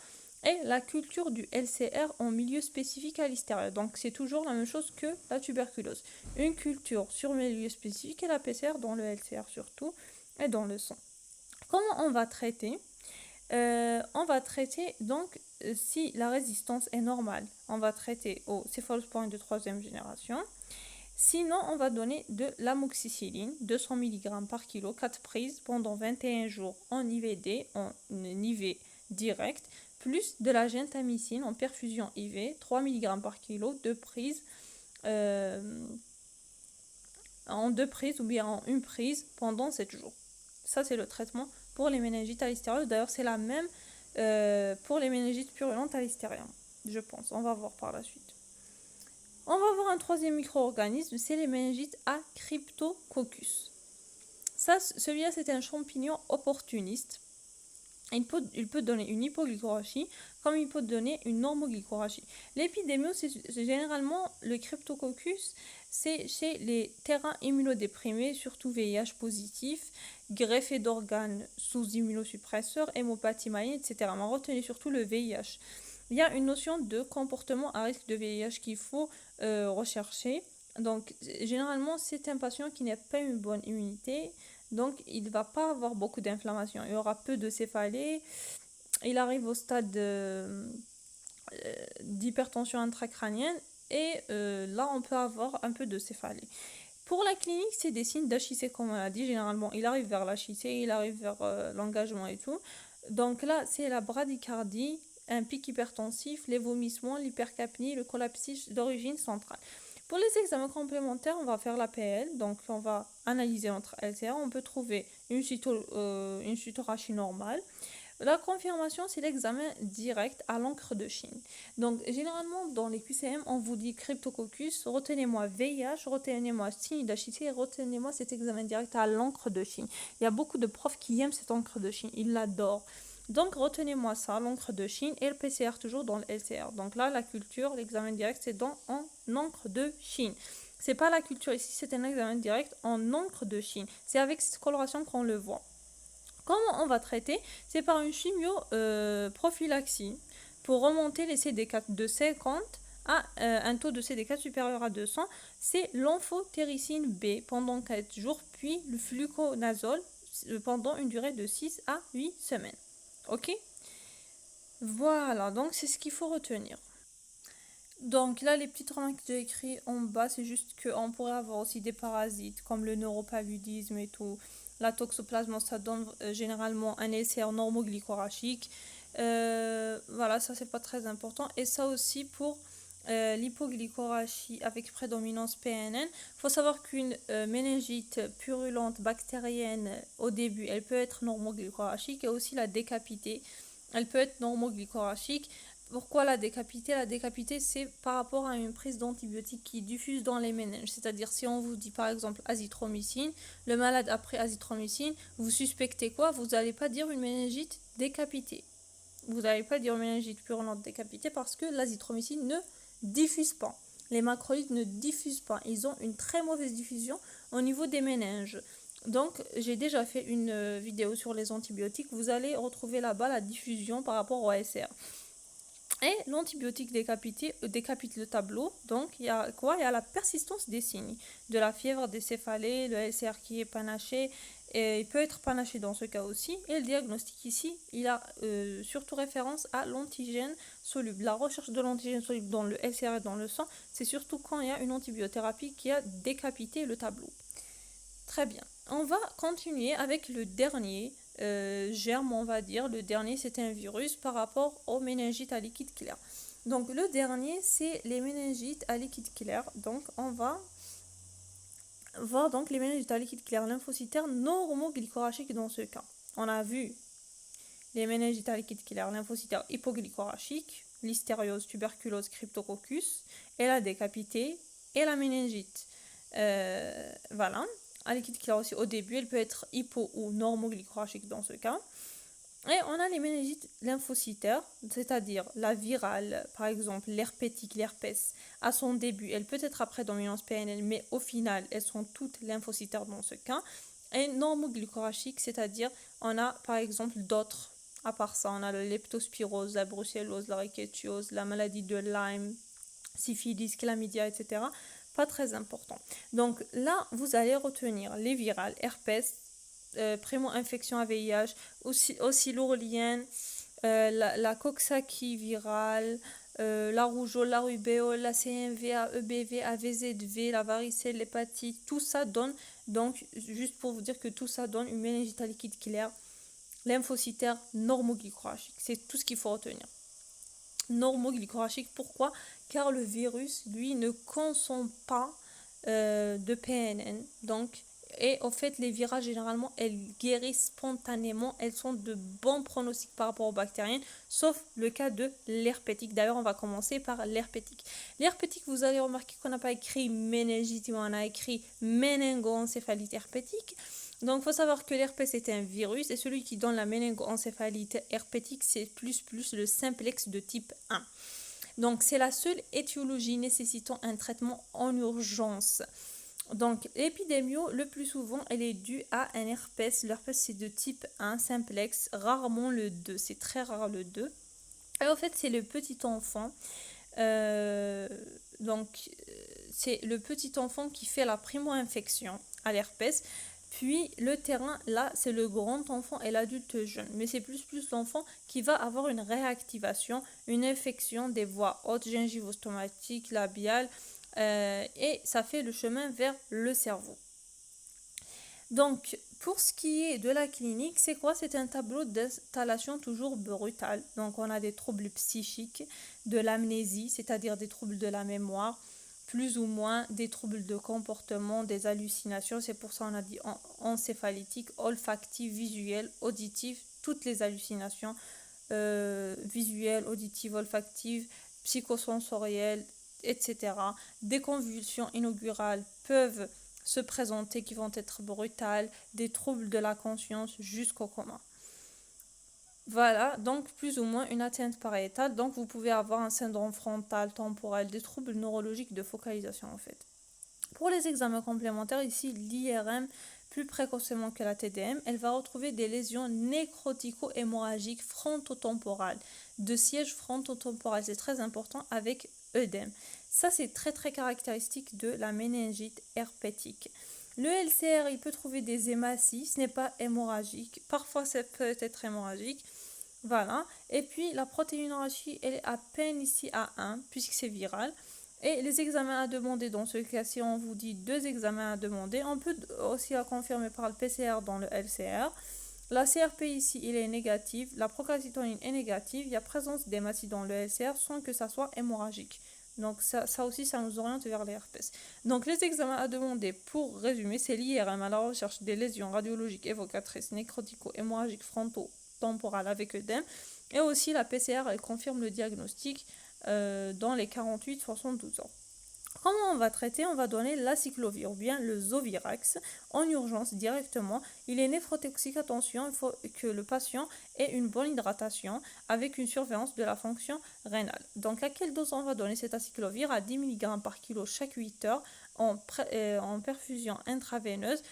Et la culture du LCR en milieu spécifique à l'hystérie. Donc c'est toujours la même chose que la tuberculose. Une culture sur milieu spécifique et la PCR dans le LCR surtout et dans le sang. Comment on va traiter? On va traiter donc si la résistance est normale, on va traiter au céphalosporin de 3e génération. Sinon, on va donner de l'amoxicilline, 200 mg par kilo, 4 prises pendant 21 jours en IVD, en IV direct, plus de la gentamicine en perfusion IV, 3 mg par kilo, 2 prises en 2 prises ou bien en une prise pendant 7 jours. Ça, c'est le traitement pour les méningites à l'hystériose. D'ailleurs, c'est la même pour les méningites purulentes à l'hystérium, je pense. On va voir par la suite. On va voir un troisième micro-organisme, c'est les méningites à Cryptococcus. Ça, celui-là, c'est un champignon opportuniste. Il peut donner une hypoglycorachie, comme il peut donner une normoglycorachie. L'épidémie, c'est généralement le Cryptococcus, c'est chez les terrains immunodéprimés, surtout VIH positif, greffé d'organes sous immunosuppresseurs, hémopathie maligne, etc. Mais retenez surtout le VIH. Il y a une notion de comportement à risque de VIH qu'il faut rechercher. Donc, généralement, c'est un patient qui n'a pas une bonne immunité. Donc, il ne va pas avoir beaucoup d'inflammation. Il y aura peu de céphalée. Il arrive au stade d'hypertension intracrânienne. Et là, on peut avoir un peu de céphalée. Pour la clinique, c'est des signes d'HIC, comme on a dit. Généralement, il arrive vers l'HIC, il arrive vers l'engagement et tout. Donc là, c'est la bradycardie, un pic hypertensif, les vomissements, l'hypercapnie, le collapsus d'origine centrale. Pour les examens complémentaires, on va faire l'APL, donc on va analyser notre LCR, on peut trouver une cytorachie normale. La confirmation, c'est l'examen direct à l'encre de Chine. Donc, généralement, dans les QCM, on vous dit Cryptococcus, retenez-moi VIH, retenez-moi Cnidacidité, retenez-moi cet examen direct à l'encre de Chine. Il y a beaucoup de profs qui aiment cette encre de Chine, ils l'adorent. Donc, retenez-moi ça, l'encre de Chine, et le PCR toujours dans le LCR. Donc là, la culture, l'examen direct, c'est en encre de Chine. C'est pas la culture ici, c'est un examen direct en encre de Chine. C'est avec cette coloration qu'on le voit. Comment on va traiter? C'est par une chimio-prophylaxie pour remonter les CD4 de 50 à un taux de CD4 supérieur à 200. C'est l'amphotericine B pendant 4 jours, puis le fluconazole pendant une durée de 6 à 8 semaines. Ok? Voilà, donc c'est ce qu'il faut retenir. Donc là, les petites remarques que j'ai écrites en bas, c'est juste qu'on pourrait avoir aussi des parasites comme le neuropaludisme et tout. La toxoplasmose, ça donne généralement un LCR normoglycorachique. Voilà, ça c'est pas très important. Et ça aussi pour l'hypoglycorachie avec prédominance PNN. Il faut savoir qu'une méningite purulente bactérienne au début, elle peut être normoglycorachique, et aussi la décapitée, elle peut être normoglycorachique. Pourquoi la décapité? La décapité, c'est par rapport à une prise d'antibiotiques qui diffuse dans les méninges. C'est-à-dire, si on vous dit par exemple azithromycine, le malade après azithromycine, vous suspectez quoi? Vous n'allez pas dire une méningite décapitée. Vous n'allez pas dire une méningite purulente décapitée parce que l'azithromycine ne diffuse pas. Les macrolides ne diffusent pas. Ils ont une très mauvaise diffusion au niveau des méninges. Donc, j'ai déjà fait une vidéo sur les antibiotiques. Vous allez retrouver là-bas la diffusion par rapport au ASR. Et l'antibiotique décapite le tableau. Donc, il y a quoi? Il y a la persistance des signes. De la fièvre, des céphalées, le LCR qui est panaché. Et il peut être panaché dans ce cas aussi. Et le diagnostic ici, il a surtout référence à l'antigène soluble. La recherche de l'antigène soluble dans le LCR et dans le sang, c'est surtout quand il y a une antibiothérapie qui a décapité le tableau. Très bien. On va continuer avec le dernier germe, on va dire. Le dernier, c'est un virus par rapport aux méningites à liquide clair. Donc, le dernier, c'est les méningites à liquide clair. Donc, on va voir donc les méningites à liquide clair lymphocytaires normoglycorachiques dans ce cas. On a vu les méningites à liquide clair lymphocytaires hypoglycorachiques, l'hystériose, tuberculose, cryptococcus, et la décapité et la méningite. Voilà. À liquide clair aussi au début, elle peut être hypo ou normoglycorachique dans ce cas. Et on a les méningites lymphocytaires, c'est-à-dire la virale, par exemple l'herpétique, l'herpès, à son début, elle peut être à prédominance PNL, mais au final, elles sont toutes lymphocytaires dans ce cas. Et normoglycorachique, c'est-à-dire on a par exemple d'autres, à part ça, on a la leptospirose, la brucellose, la rickettsiose, la maladie de Lyme, syphilis, chlamydia, etc. Pas très important. Donc là, vous allez retenir les virales, herpès, primo-infection à VIH, oscillorlienne, la coxsackie virale, la rougeole, la rubéole, la CMV, EBV, AVZV, la varicelle, l'hépatite, tout ça donne, donc juste pour vous dire que tout ça donne une méningite à liquide clair lymphocytaire normoglycorachique. C'est tout ce qu'il faut retenir. Normoglycorachique, pourquoi? Car le virus, lui, ne consomme pas de PNN. Donc, et en fait, les virages, généralement, elles guérissent spontanément. Elles sont de bons pronostics par rapport aux bactériennes, sauf le cas de l'herpétique. D'ailleurs, on va commencer par l'herpétique. L'herpétique, vous allez remarquer qu'on n'a pas écrit méningite, mais on a écrit méningoencéphalite herpétique. Donc, il faut savoir que l'herpès est un virus et celui qui donne la méningoencéphalite herpétique, c'est plus le simplex de type 1. Donc, c'est la seule étiologie nécessitant un traitement en urgence. Donc, l'épidémio, le plus souvent, elle est due à un herpès. L'herpès, c'est de type 1, simplex, rarement le 2. C'est très rare le 2. Et en fait, c'est le petit enfant. C'est le petit enfant qui fait la primo-infection à l'herpès. Puis le terrain, là, c'est le grand enfant et l'adulte jeune. Mais c'est plus l'enfant qui va avoir une réactivation, une infection des voies hautes, gingivostomatiques, labiales, et ça fait le chemin vers le cerveau. Donc, pour ce qui est de la clinique, c'est quoi? C'est un tableau d'installation toujours brutal. Donc, on a des troubles psychiques, de l'amnésie, c'est-à-dire des troubles de la mémoire, plus ou moins des troubles de comportement, des hallucinations. C'est pour ça qu'on a dit encéphalétique, olfactif, visuel, auditif, toutes les hallucinations visuelles, auditives, olfactives, psychosensorielles, etc. Des convulsions inaugurales peuvent se présenter qui vont être brutales, des troubles de la conscience jusqu'au coma. Voilà, donc plus ou moins une atteinte pariétale. Donc vous pouvez avoir un syndrome frontal, temporel, des troubles neurologiques de focalisation en fait. Pour les examens complémentaires, ici l'IRM, plus précocement que la TDM, elle va retrouver des lésions nécrotico-hémorragiques frontotemporales, de siège frontotemporal, c'est très important, avec œdème. Ça, c'est très très caractéristique de la méningite herpétique. Le LCR, il peut trouver des hématies, ce n'est pas hémorragique, parfois ça peut être hémorragique. Voilà, et puis la protéinorragie, elle est à peine ici à 1, puisque c'est viral. Et les examens à demander, dans ce cas, si on vous dit 2 examens à demander, on peut aussi la confirmer par le PCR dans le LCR. La CRP ici, il est négatif, la procalcitonin est négative, il y a présence d'hématie dans le LCR sans que ça soit hémorragique. Donc ça aussi, ça nous oriente vers les herpès. Donc les examens à demander, pour résumer, c'est l'IRM à la recherche des lésions radiologiques évocatrices nécrotico-hémorragiques fronto-temporales avec œdème. Et aussi la PCR, elle confirme le diagnostic dans les 48-72 ans. Comment on va traiter? On va donner l'acyclovir ou bien le Zovirax en urgence directement. Il est néphrotoxique, attention, il faut que le patient ait une bonne hydratation avec une surveillance de la fonction rénale. Donc à quelle dose on va donner cet acyclovir? À 10 mg par kilo chaque 8 heures en perfusion intraveineuse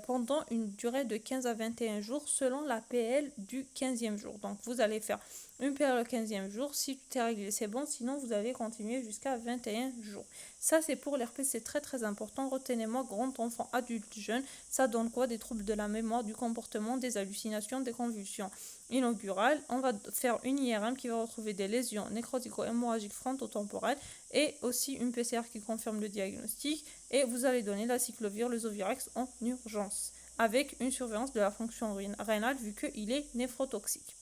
pendant une durée de 15 à 21 jours selon la PL du 15e jour. Donc vous allez faire une PL au 15e jour, si tout est réglé c'est bon, sinon vous allez continuer jusqu'à 21 jours. Ça c'est pour l'herpès, c'est très très important, retenez-moi, grand enfant, adulte, jeune, ça donne quoi? Des troubles de la mémoire, du comportement, des hallucinations, des convulsions inaugurales. On va faire une IRM qui va retrouver des lésions nécrotico-hémorragiques frontotemporales et aussi une PCR qui confirme le diagnostic, et vous allez donner l'acyclovir, le Zovirax en urgence avec une surveillance de la fonction rénale vu qu'il est néphrotoxique.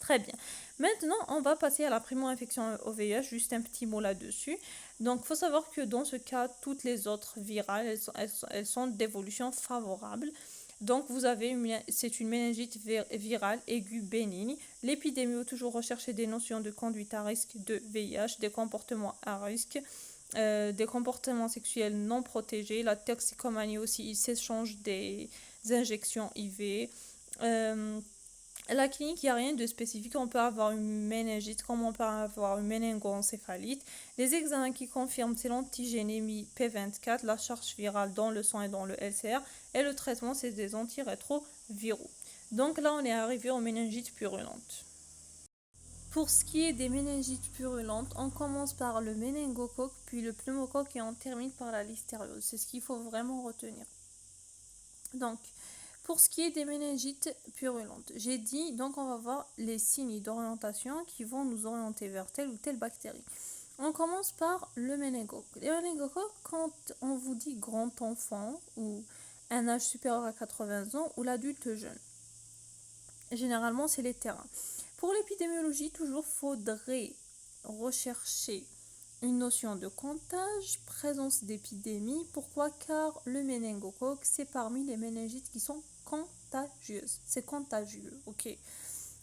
Très bien. Maintenant, on va passer à la primo-infection au VIH, juste un petit mot là-dessus. Donc, il faut savoir que dans ce cas, toutes les autres virales, elles sont d'évolution favorable. Donc, c'est une méningite virale aiguë bénigne. L'épidémie toujours rechercher des notions de conduite à risque de VIH, des comportements à risque, des comportements sexuels non protégés, la toxicomanie aussi, il s'échange des injections IV. À la clinique, il n'y a rien de spécifique. On peut avoir une méningite comme on peut avoir une méningoencéphalite. Les examens qui confirment, c'est l'antigénémie P24, la charge virale dans le sang et dans le LCR. Et le traitement, c'est des antirétroviraux. Donc là, on est arrivé aux méningites purulentes. Pour ce qui est des méningites purulentes, on commence par le méningocoque, puis le pneumocoque et on termine par la listériose. C'est ce qu'il faut vraiment retenir. Donc, pour ce qui est des méningites purulentes, j'ai dit, donc on va voir les signes d'orientation qui vont nous orienter vers telle ou telle bactérie. On commence par le méningocoque. Les méningocoques, quand on vous dit grand enfant ou un âge supérieur à 80 ans ou l'adulte jeune, généralement c'est les terrains. Pour l'épidémiologie, toujours faudrait rechercher une notion de comptage, présence d'épidémie. Pourquoi? Car le méningocoque, c'est parmi les méningites qui sont contagieuses. C'est contagieux, ok.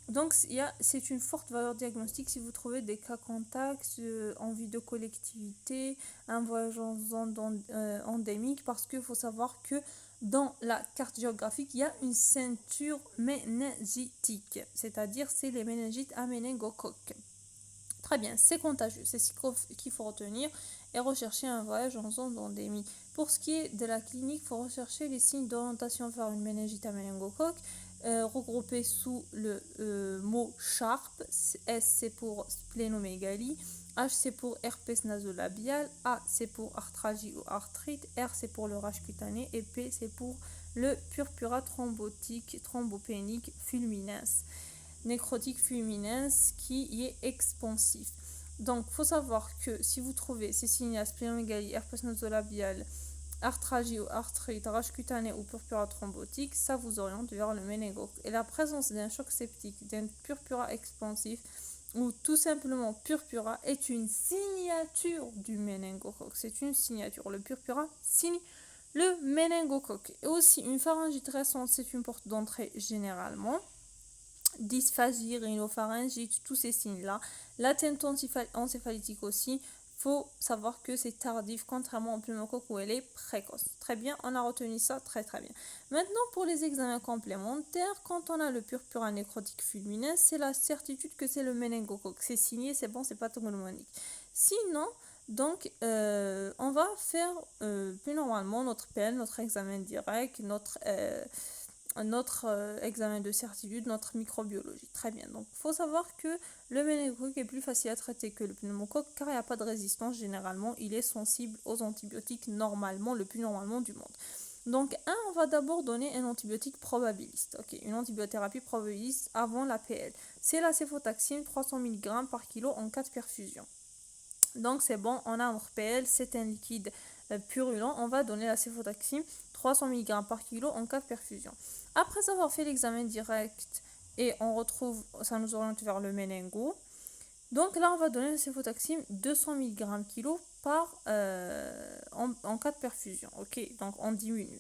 Donc, c'est une forte valeur diagnostique si vous trouvez des cas contacts en vie de collectivité, un voyage en zone endémique, parce qu'il faut savoir que dans la carte géographique, il y a une ceinture méningitique, c'est-à-dire c'est les méningites à méningocoque. Très bien, c'est contagieux, c'est ce qu'il faut retenir et rechercher un voyage en zone d'endémie. Pour ce qui est de la clinique, il faut rechercher les signes d'orientation vers une méningite à méningocoque, regroupés sous le mot SHARP. S c'est pour splénomégalie, H c'est pour herpès nasolabial, A c'est pour arthralgie ou arthrite, R c'est pour le rage cutané et P c'est pour le purpura thrombotique, thrombopénique fulminens, nécrotique fulminens qui est expansif. Donc, il faut savoir que si vous trouvez ces signes à splénomégalie, herpès nasolabial, arthralgie ou arthrite, rage cutanée ou purpura thrombotique, ça vous oriente vers le méningocoque. Et la présence d'un choc septique, d'un purpura expansif ou tout simplement purpura est une signature du méningocoque. C'est une signature. Le purpura signe le méningocoque. Et aussi, une pharyngite récente, c'est une porte d'entrée généralement. Dysphagie, rhinopharyngite, tous ces signes-là. L'atteinte encéphalitique aussi. Faut savoir que c'est tardif, contrairement au pneumocoque où elle est précoce. Très bien, on a retenu ça très très bien. Maintenant, pour les examens complémentaires, quand on a le purpura nécrotique fulminant, c'est la certitude que c'est le méningocoque. C'est signé, c'est bon, c'est pas pneumonique. Sinon, donc, on va faire plus normalement notre PL, notre examen direct, notre examen de certitude, notre microbiologie. Très bien. Donc, il faut savoir que le méningocoque est plus facile à traiter que le pneumocoque car il n'y a pas de résistance. Généralement, il est sensible aux antibiotiques normalement, le plus normalement du monde. Donc, on va d'abord donner un antibiotique probabiliste. Ok, une antibiothérapie probabiliste avant la PL. C'est la céfotaxime, 300 mg par kilo en cas de perfusion. Donc, c'est bon, on a notre PL, c'est un liquide purulent. On va donner la céfotaxime, 300 mg par kilo en cas de perfusion. Après avoir fait l'examen direct et on retrouve, ça nous oriente vers le méningo. Donc là, on va donner la céfotaxime 200 mg kilo en cas de perfusion. Ok, donc on diminue.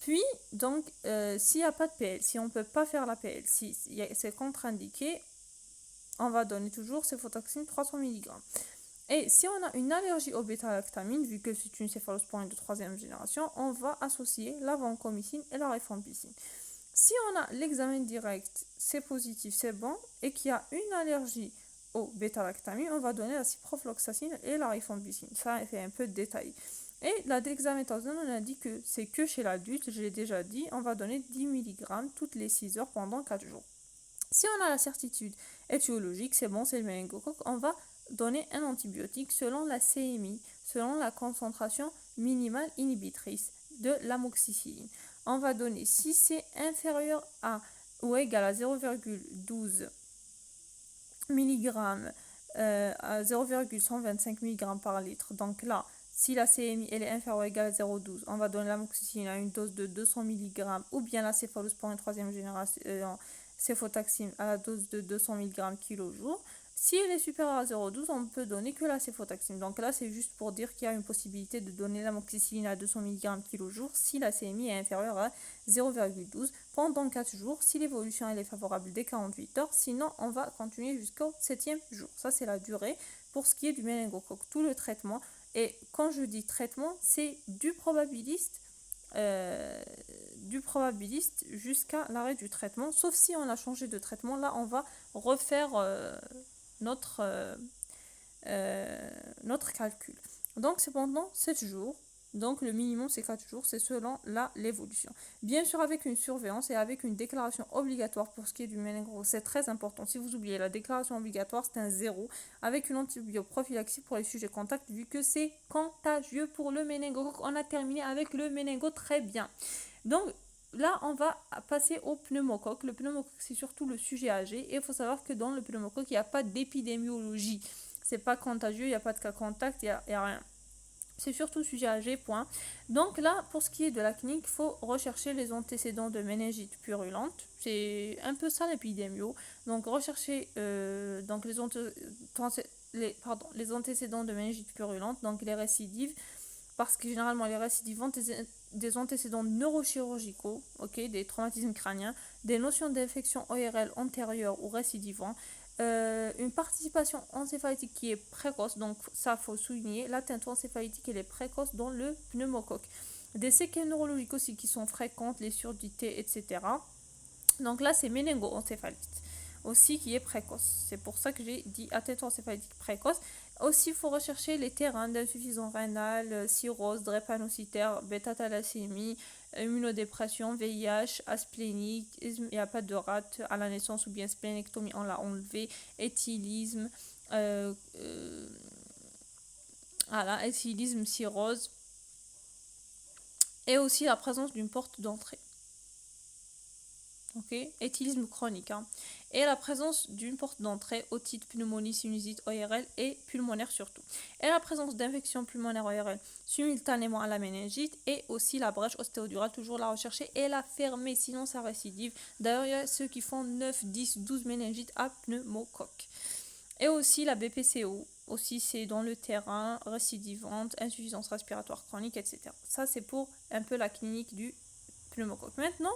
Puis, donc, s'il n'y a pas de PL, si on ne peut pas faire la PL, si c'est contre-indiqué, on va donner toujours céfotaxime 300 mg. Et si on a une allergie au bêta-lactamine, vu que c'est une céphalosporine de troisième génération, on va associer la vancomycine et la rifampicine. Si on a l'examen direct, c'est positif, c'est bon, et qu'il y a une allergie au bêta-lactamine, on va donner la ciprofloxacine et la rifampicine. Ça fait un peu de détail. Et la dexaméthasone, on a dit que c'est que chez l'adulte, je l'ai déjà dit, on va donner 10 mg toutes les 6 heures pendant 4 jours. Si on a la certitude étiologique, c'est bon, c'est le méningocoque, on va donner un antibiotique selon la CMI, selon la concentration minimale inhibitrice de l'amoxicilline. On va donner, si c'est inférieur à ou égal à 0,12 mg à 0,125 mg par litre, donc là, si la CMI elle est inférieure ou égale à 0,12, on va donner l'amoxicilline à une dose de 200 mg ou bien la céphalosporine troisième génération, céfotaxime à la dose de 200 mg kg jour. Si elle est supérieure à 0,12, on peut donner que la céfotaxime. Donc là, c'est juste pour dire qu'il y a une possibilité de donner l'amoxicilline à 200 mg kg jour si la CMI est inférieure à 0,12 pendant 4 jours, si l'évolution elle est favorable dès 48 heures. Sinon, on va continuer jusqu'au 7e jour. Ça, c'est la durée pour ce qui est du méningocoque. Tout le traitement, et quand je dis traitement, c'est du probabiliste jusqu'à l'arrêt du traitement, sauf si on a changé de traitement. Là, on va refaire notre, notre calcul. Donc, c'est pendant 7 jours. Donc, le minimum, c'est 4 jours. C'est selon l'évolution. Bien sûr, avec une surveillance et avec une déclaration obligatoire pour ce qui est du méningocoque. C'est très important. Si vous oubliez la déclaration obligatoire, c'est un 0. Avec une antibioprophylaxie pour les sujets contacts, vu que c'est contagieux pour le méningocoque. On a terminé avec le méningo très bien. Donc, là, on va passer au pneumocoque. Le pneumocoque, c'est surtout le sujet âgé. Et il faut savoir que dans le pneumocoque, il n'y a pas d'épidémiologie. C'est pas contagieux, il n'y a pas de cas contact, il n'y a rien. C'est surtout sujet âgé, point. Donc là, pour ce qui est de la clinique, il faut rechercher les antécédents de méningite purulente. C'est un peu ça l'épidémio. Donc rechercher donc les antécédents de méningite purulente, donc les récidives, parce que généralement les récidives ont des antécédents neurochirurgicaux, des traumatismes crâniens, des notions d'infection ORL antérieure ou récidivant, une participation encéphalitique qui est précoce, donc ça faut souligner, l'atteinte encéphalitique elle est précoce dans le pneumocoque. Des séquelles neurologiques aussi qui sont fréquentes, les surdités, etc. Donc là c'est méningo-encéphalite aussi qui est précoce. C'est pour ça que j'ai dit atteinte encéphalitique précoce. Aussi, il faut rechercher les terrains d'insuffisance rénale, cirrhose, drépanocytaire, bêta-thalassémie, immunodépression, VIH, asplénisme, il n'y a pas de rate à la naissance ou bien splénectomie, on l'a enlevé, éthylisme, éthylisme, cirrhose, et aussi la présence d'une porte d'entrée. Ok, éthylisme chronique, hein. Et la présence d'une porte d'entrée, otite, pneumonie, sinusite, ORL et pulmonaire surtout. Et la présence d'infection pulmonaire ORL simultanément à la méningite et aussi la brèche ostéodurale, toujours la rechercher et la fermer, sinon ça récidive. D'ailleurs, il y a ceux qui font 9, 10, 12 méningites à pneumocoque. Et aussi la BPCO, aussi c'est dans le terrain, récidivante, insuffisance respiratoire chronique, etc. Ça c'est pour un peu la clinique du pneumocoque. Maintenant,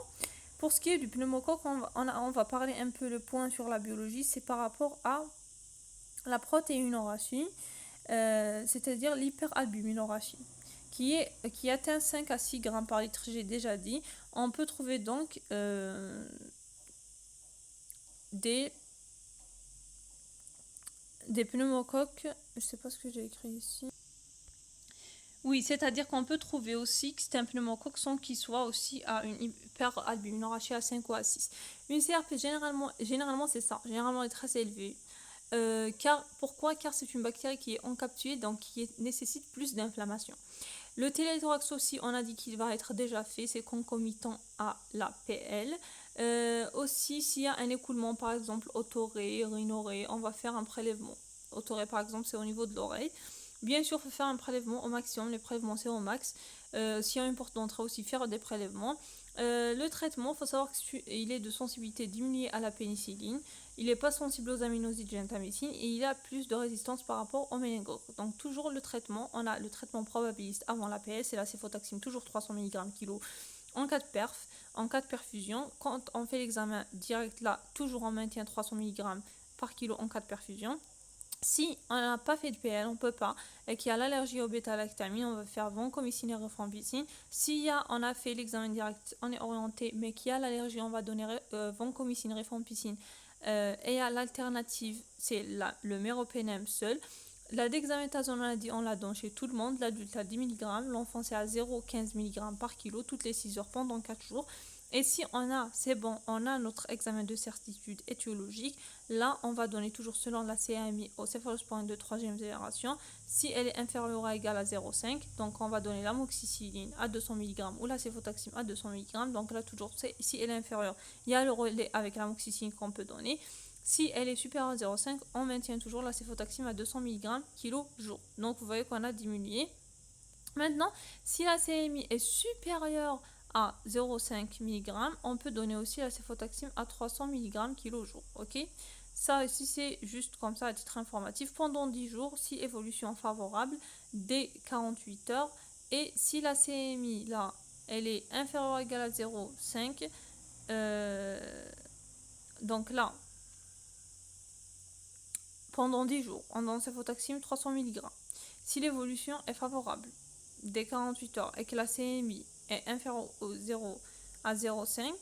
pour ce qui est du pneumocoque, on va parler un peu le point sur la biologie, c'est par rapport à la protéinorachie, c'est-à-dire l'hyperalbuminorachie, qui atteint 5 à 6 grammes par litre, j'ai déjà dit. On peut trouver donc des pneumocoques, je sais pas ce que j'ai écrit ici. Oui, c'est-à-dire qu'on peut trouver aussi que c'est un pneumocoque sans qu'il soit aussi à une hyperalbuminorachie à 5 ou à 6. Une CRP, généralement c'est ça, généralement elle est très élevée. Pourquoi? Car c'est une bactérie qui est encapsulée, donc qui nécessite plus d'inflammation. Le téléthorax aussi, on a dit qu'il va être déjà fait, c'est concomitant à la PL. Aussi, s'il y a un écoulement, par exemple, otoré, rhinoré, on va faire un prélèvement. Otoré, par exemple, c'est au niveau de l'oreille. Bien sûr, il faut faire un prélèvement au maximum, les prélèvements c'est au max. S'il y a une porte d'entrée aussi, faire des prélèvements. Le traitement, il faut savoir qu'il est de sensibilité diminuée à la pénicilline. Il n'est pas sensible aux aminosides gentamicine et il a plus de résistance par rapport au méningocoque. Donc toujours le traitement, on a le traitement probabiliste avant la PS, c'est la céfotaxime, toujours 300 mg kg en cas de perf, en cas de perfusion. Quand on fait l'examen direct là, toujours on maintient 300 mg par kilo en cas de perfusion. Si on n'a pas fait de PL, on ne peut pas, et qu'il y a l'allergie au bêta-lactamine, on va faire vancomycine et rifampicine. On a fait l'examen direct, on est orienté, mais qu'il y a l'allergie, on va donner vancomycine, rifampicine. Et à l'alternative, c'est le méropenem seul. La dexaméthasone, on la donne chez tout le monde. L'adulte à 10 mg, l'enfant c'est à 0,15 mg par kilo toutes les 6 heures pendant 4 jours. Et si c'est bon, on a notre examen de certitude étiologique, là on va donner toujours selon la CAMI au céphalosporine de 3e génération. Si elle est inférieure ou égale à 0,5, donc on va donner l'amoxicilline à 200 mg ou la céfotaxime à 200 mg. Donc là toujours, si elle est inférieure, il y a le relais avec l'amoxicilline qu'on peut donner. Si elle est supérieure à 0,5, on maintient toujours la céfotaxime à 200 mg kilo jour. Donc vous voyez qu'on a diminué. Maintenant, si la CMI est supérieure à 0,5 mg, on peut donner aussi la céfotaxime à 300 mg kilo jour. Ok, ça ici c'est juste comme ça à titre informatif pendant 10 jours si évolution favorable dès 48 heures. Et si la CMI là elle est inférieure ou égale à 0,5, donc là pendant 10 jours on donne céfotaxime 300 mg. Si l'évolution est favorable dès 48 heures et que la CMI est inférieure au 0 à 0,5,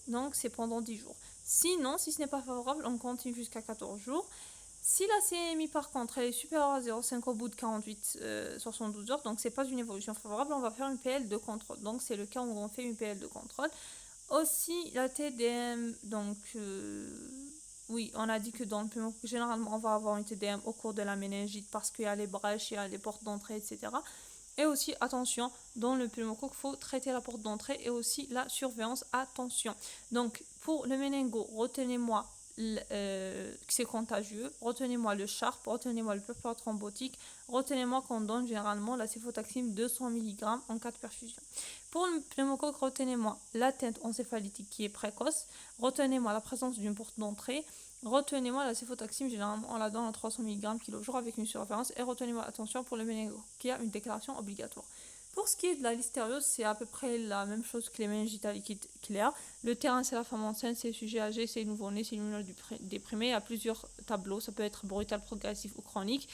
donc c'est pendant 10 jours. Sinon, si ce n'est pas favorable, on continue jusqu'à 14 jours. Si la CMI par contre elle est supérieure à 0,5 au bout de 72 heures, donc c'est pas une évolution favorable, on va faire une PL de contrôle. Donc c'est le cas où on fait une PL de contrôle. Aussi la TDM, donc oui, on a dit que dans le pneumocoque, généralement on va avoir une TDM au cours de la méningite parce qu'il y a les brèches, il y a les portes d'entrée, etc. Et aussi, attention, dans le pneumocoque, il faut traiter la porte d'entrée et aussi la surveillance, attention. Donc, pour le méningo, retenez-moi que c'est contagieux, retenez-moi le Sharp, retenez-moi le purpure thrombotique, retenez-moi qu'on donne généralement la céfotaxime 200 mg en cas de perfusion. Pour le pneumocoque, retenez-moi l'atteinte encéphalitique qui est précoce, retenez-moi la présence d'une porte d'entrée, retenez-moi la céfotaxime, généralement on la donne à 300 mg kg jour avec une surveillance. Et retenez-moi attention pour le méningo, qui a une déclaration obligatoire. Pour ce qui est de la listériose, c'est à peu près la même chose que les méningites à liquide clair. Le terrain, c'est la femme enceinte, c'est les sujets âgés, c'est les nouveau-nés, c'est les immunodéprimés. Il y a plusieurs tableaux, ça peut être brutal, progressif ou chronique.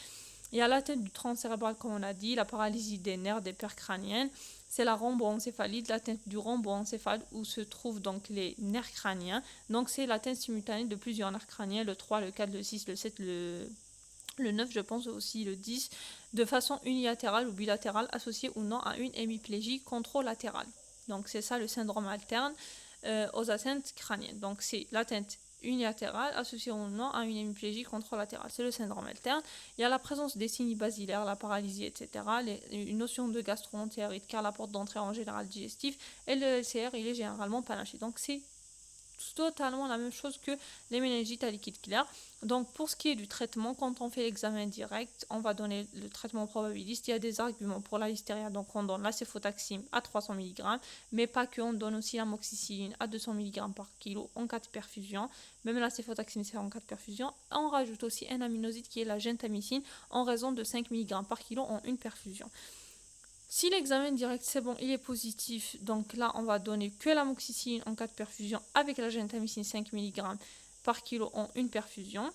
Il y a l'atteinte du tronc cérébral, comme on a dit, la paralysie des nerfs, des paires crâniennes. C'est la rhomboencéphalite, l'atteinte du rhomboencéphale où se trouvent donc les nerfs crâniens. Donc c'est l'atteinte simultanée de plusieurs nerfs crâniens, le 3, le 4, le 6, le 7, le 9, je pense aussi le 10, de façon unilatérale ou bilatérale, associée ou non à une hémiplégie contralatérale. Donc c'est ça le syndrome alterne aux atteintes crâniennes. Donc c'est l'atteinte unilatérale associée ou non à une hémiplégie contralatérale. C'est le syndrome alterne. Il y a la présence des signes basilaires, la paralysie, etc. Une notion de gastro-entérite car la porte d'entrée en général digestif. Et le LCR, il est généralement panaché. Donc c'est totalement la même chose que les méningites à liquide clair. Donc pour ce qui est du traitement, quand on fait l'examen direct, on va donner le traitement probabiliste. Il y a des arguments pour la listeria, donc on donne la céfotaxime à 300 mg, mais pas que, on donne aussi l'amoxicilline à 200 mg par kilo en cas de perfusion. Même la céfotaxime c'est en cas de perfusion. On rajoute aussi un aminoside qui est la gentamicine en raison de 5 mg par kilo en une perfusion. Si l'examen direct c'est bon, il est positif, donc là on va donner que l'amoxicilline en cas de perfusion avec la gentamicine 5 mg par kilo en une perfusion.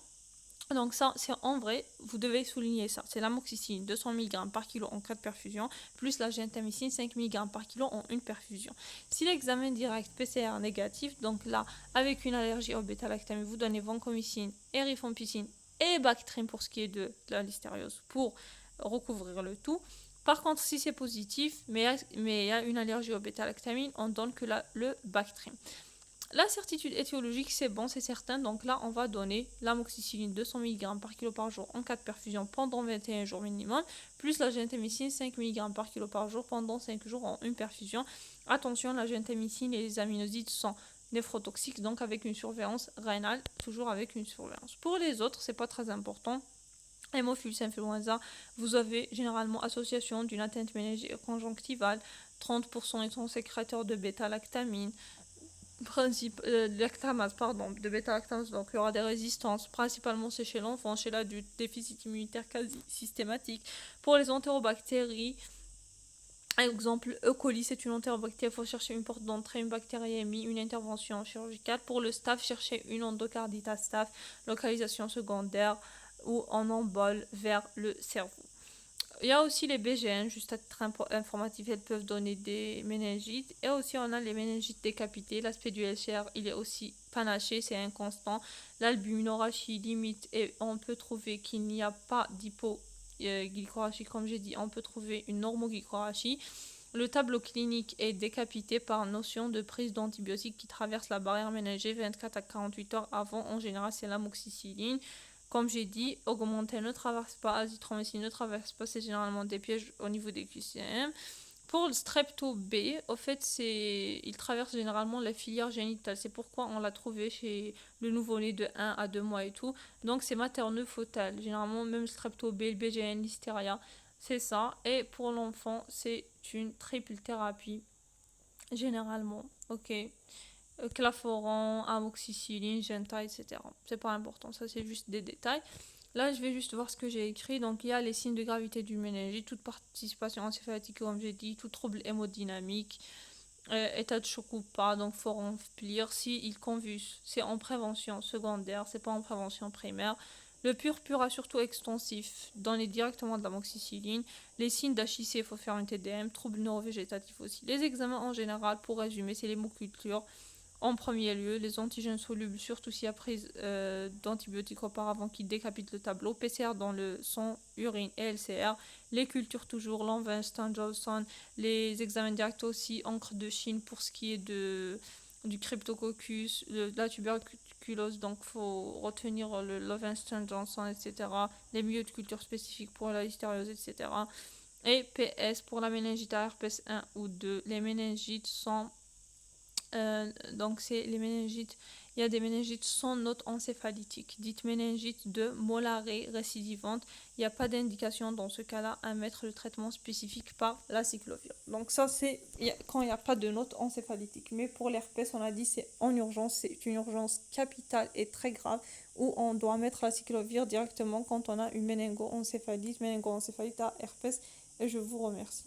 Donc ça, c'est en vrai, vous devez souligner ça. C'est l'amoxicilline 200 mg par kilo en cas de perfusion, plus la gentamicine 5 mg par kilo en une perfusion. Si l'examen direct PCR négatif, donc là, avec une allergie au bêta-lactamine, vous donnez vancomycine, rifampicine et Bactrim pour ce qui est de la listériose pour recouvrir le tout. Par contre, si c'est positif, mais il y a une allergie au bêta-lactamine, on donne que le Bactrim. La certitude étiologique, c'est bon, c'est certain. Donc là, on va donner l'amoxicilline 200 mg par kilo par jour en cas de perfusion pendant 21 jours minimum, plus la gentamicine 5 mg par kilo par jour pendant 5 jours en une perfusion. Attention, la gentamicine et les aminosides sont néphrotoxiques, donc avec une surveillance rénale, toujours avec une surveillance. Pour les autres, c'est pas très important. Hémophilus influenza, vous avez généralement association d'une atteinte méningée conjonctivale, 30% étant sécréteurs de bêta-lactamine, lactamase, de bêta-lactamase, donc il y aura des résistances, principalement c'est chez l'enfant, chez l'adulte, déficit immunitaire quasi systématique. Pour les entérobactéries, exemple, E. coli, c'est une entérobactérie, il faut chercher une porte d'entrée, une bactériémie, une intervention chirurgicale. Pour le staph, chercher une endocardite à staph, localisation secondaire ou en embole vers le cerveau. Il y a aussi les BGN, juste à titre informatif, elles peuvent donner des méningites. Et aussi, on a les méningites décapitées. L'aspect du LCR, il est aussi panaché, c'est inconstant. L'albuminorachie limite, et on peut trouver qu'il n'y a pas d'hypoglycorachie, comme j'ai dit, on peut trouver une normoglycorachie. Le tableau clinique est décapité par notion de prise d'antibiotiques qui traverse la barrière méningée 24 à 48 heures avant. En général, c'est l'amoxicilline. Comme j'ai dit, augmenté ne traverse pas, azithromycine ne traverse pas, c'est généralement des pièges au niveau des QCM. Pour le strepto B, au fait, il traverse généralement la filière génitale. C'est pourquoi on l'a trouvé chez le nouveau-né de 1 à 2 mois et tout. Donc c'est materneux-fœtal. Généralement, même le strepto B, le BGN, l'hystéria, c'est ça. Et pour l'enfant, c'est une triple thérapie, généralement. Ok. Claforan, amoxicilline, Genta, etc. C'est pas important, ça c'est juste des détails. Là, je vais juste voir ce que j'ai écrit. Donc, il y a les signes de gravité du méningite, toute participation encéphalitique, comme j'ai dit, tout trouble hémodynamique, état de choc ou pas, donc faut remplir. Si il convulse, c'est en prévention secondaire, c'est pas en prévention primaire. Le purpura surtout extensif, donner directement de l'amoxicilline. Les signes d'HIC, il faut faire un TDM, troubles neurovégétatifs aussi. Les examens en général, pour résumer, c'est l'hémoculture. En premier lieu, les antigènes solubles, surtout s'il y a prise d'antibiotiques auparavant qui décapitent le tableau, PCR dans le sang, urine et LCR, les cultures toujours, Lanvin, Stein-Johnson, les examens directs aussi, encre de Chine pour ce qui est du cryptococcus, la tuberculose, donc il faut retenir le Lanvin-Stein-Johnson, etc., les milieux de culture spécifiques pour la hystériose, etc., et PS pour la méningite à herpès 1 ou 2. Les méningites sont donc c'est les méningites, il y a des méningites sans note encéphalitique, dites méningites de molarée récidivante. Il n'y a pas d'indication dans ce cas-là à mettre le traitement spécifique par la cyclovir. Donc ça c'est quand il n'y a pas de note encéphalitique. Mais pour l'herpès, on a dit c'est en urgence, c'est une urgence capitale et très grave où on doit mettre la cyclovir directement quand on a une méningo-encéphalite à herpès. Et je vous remercie.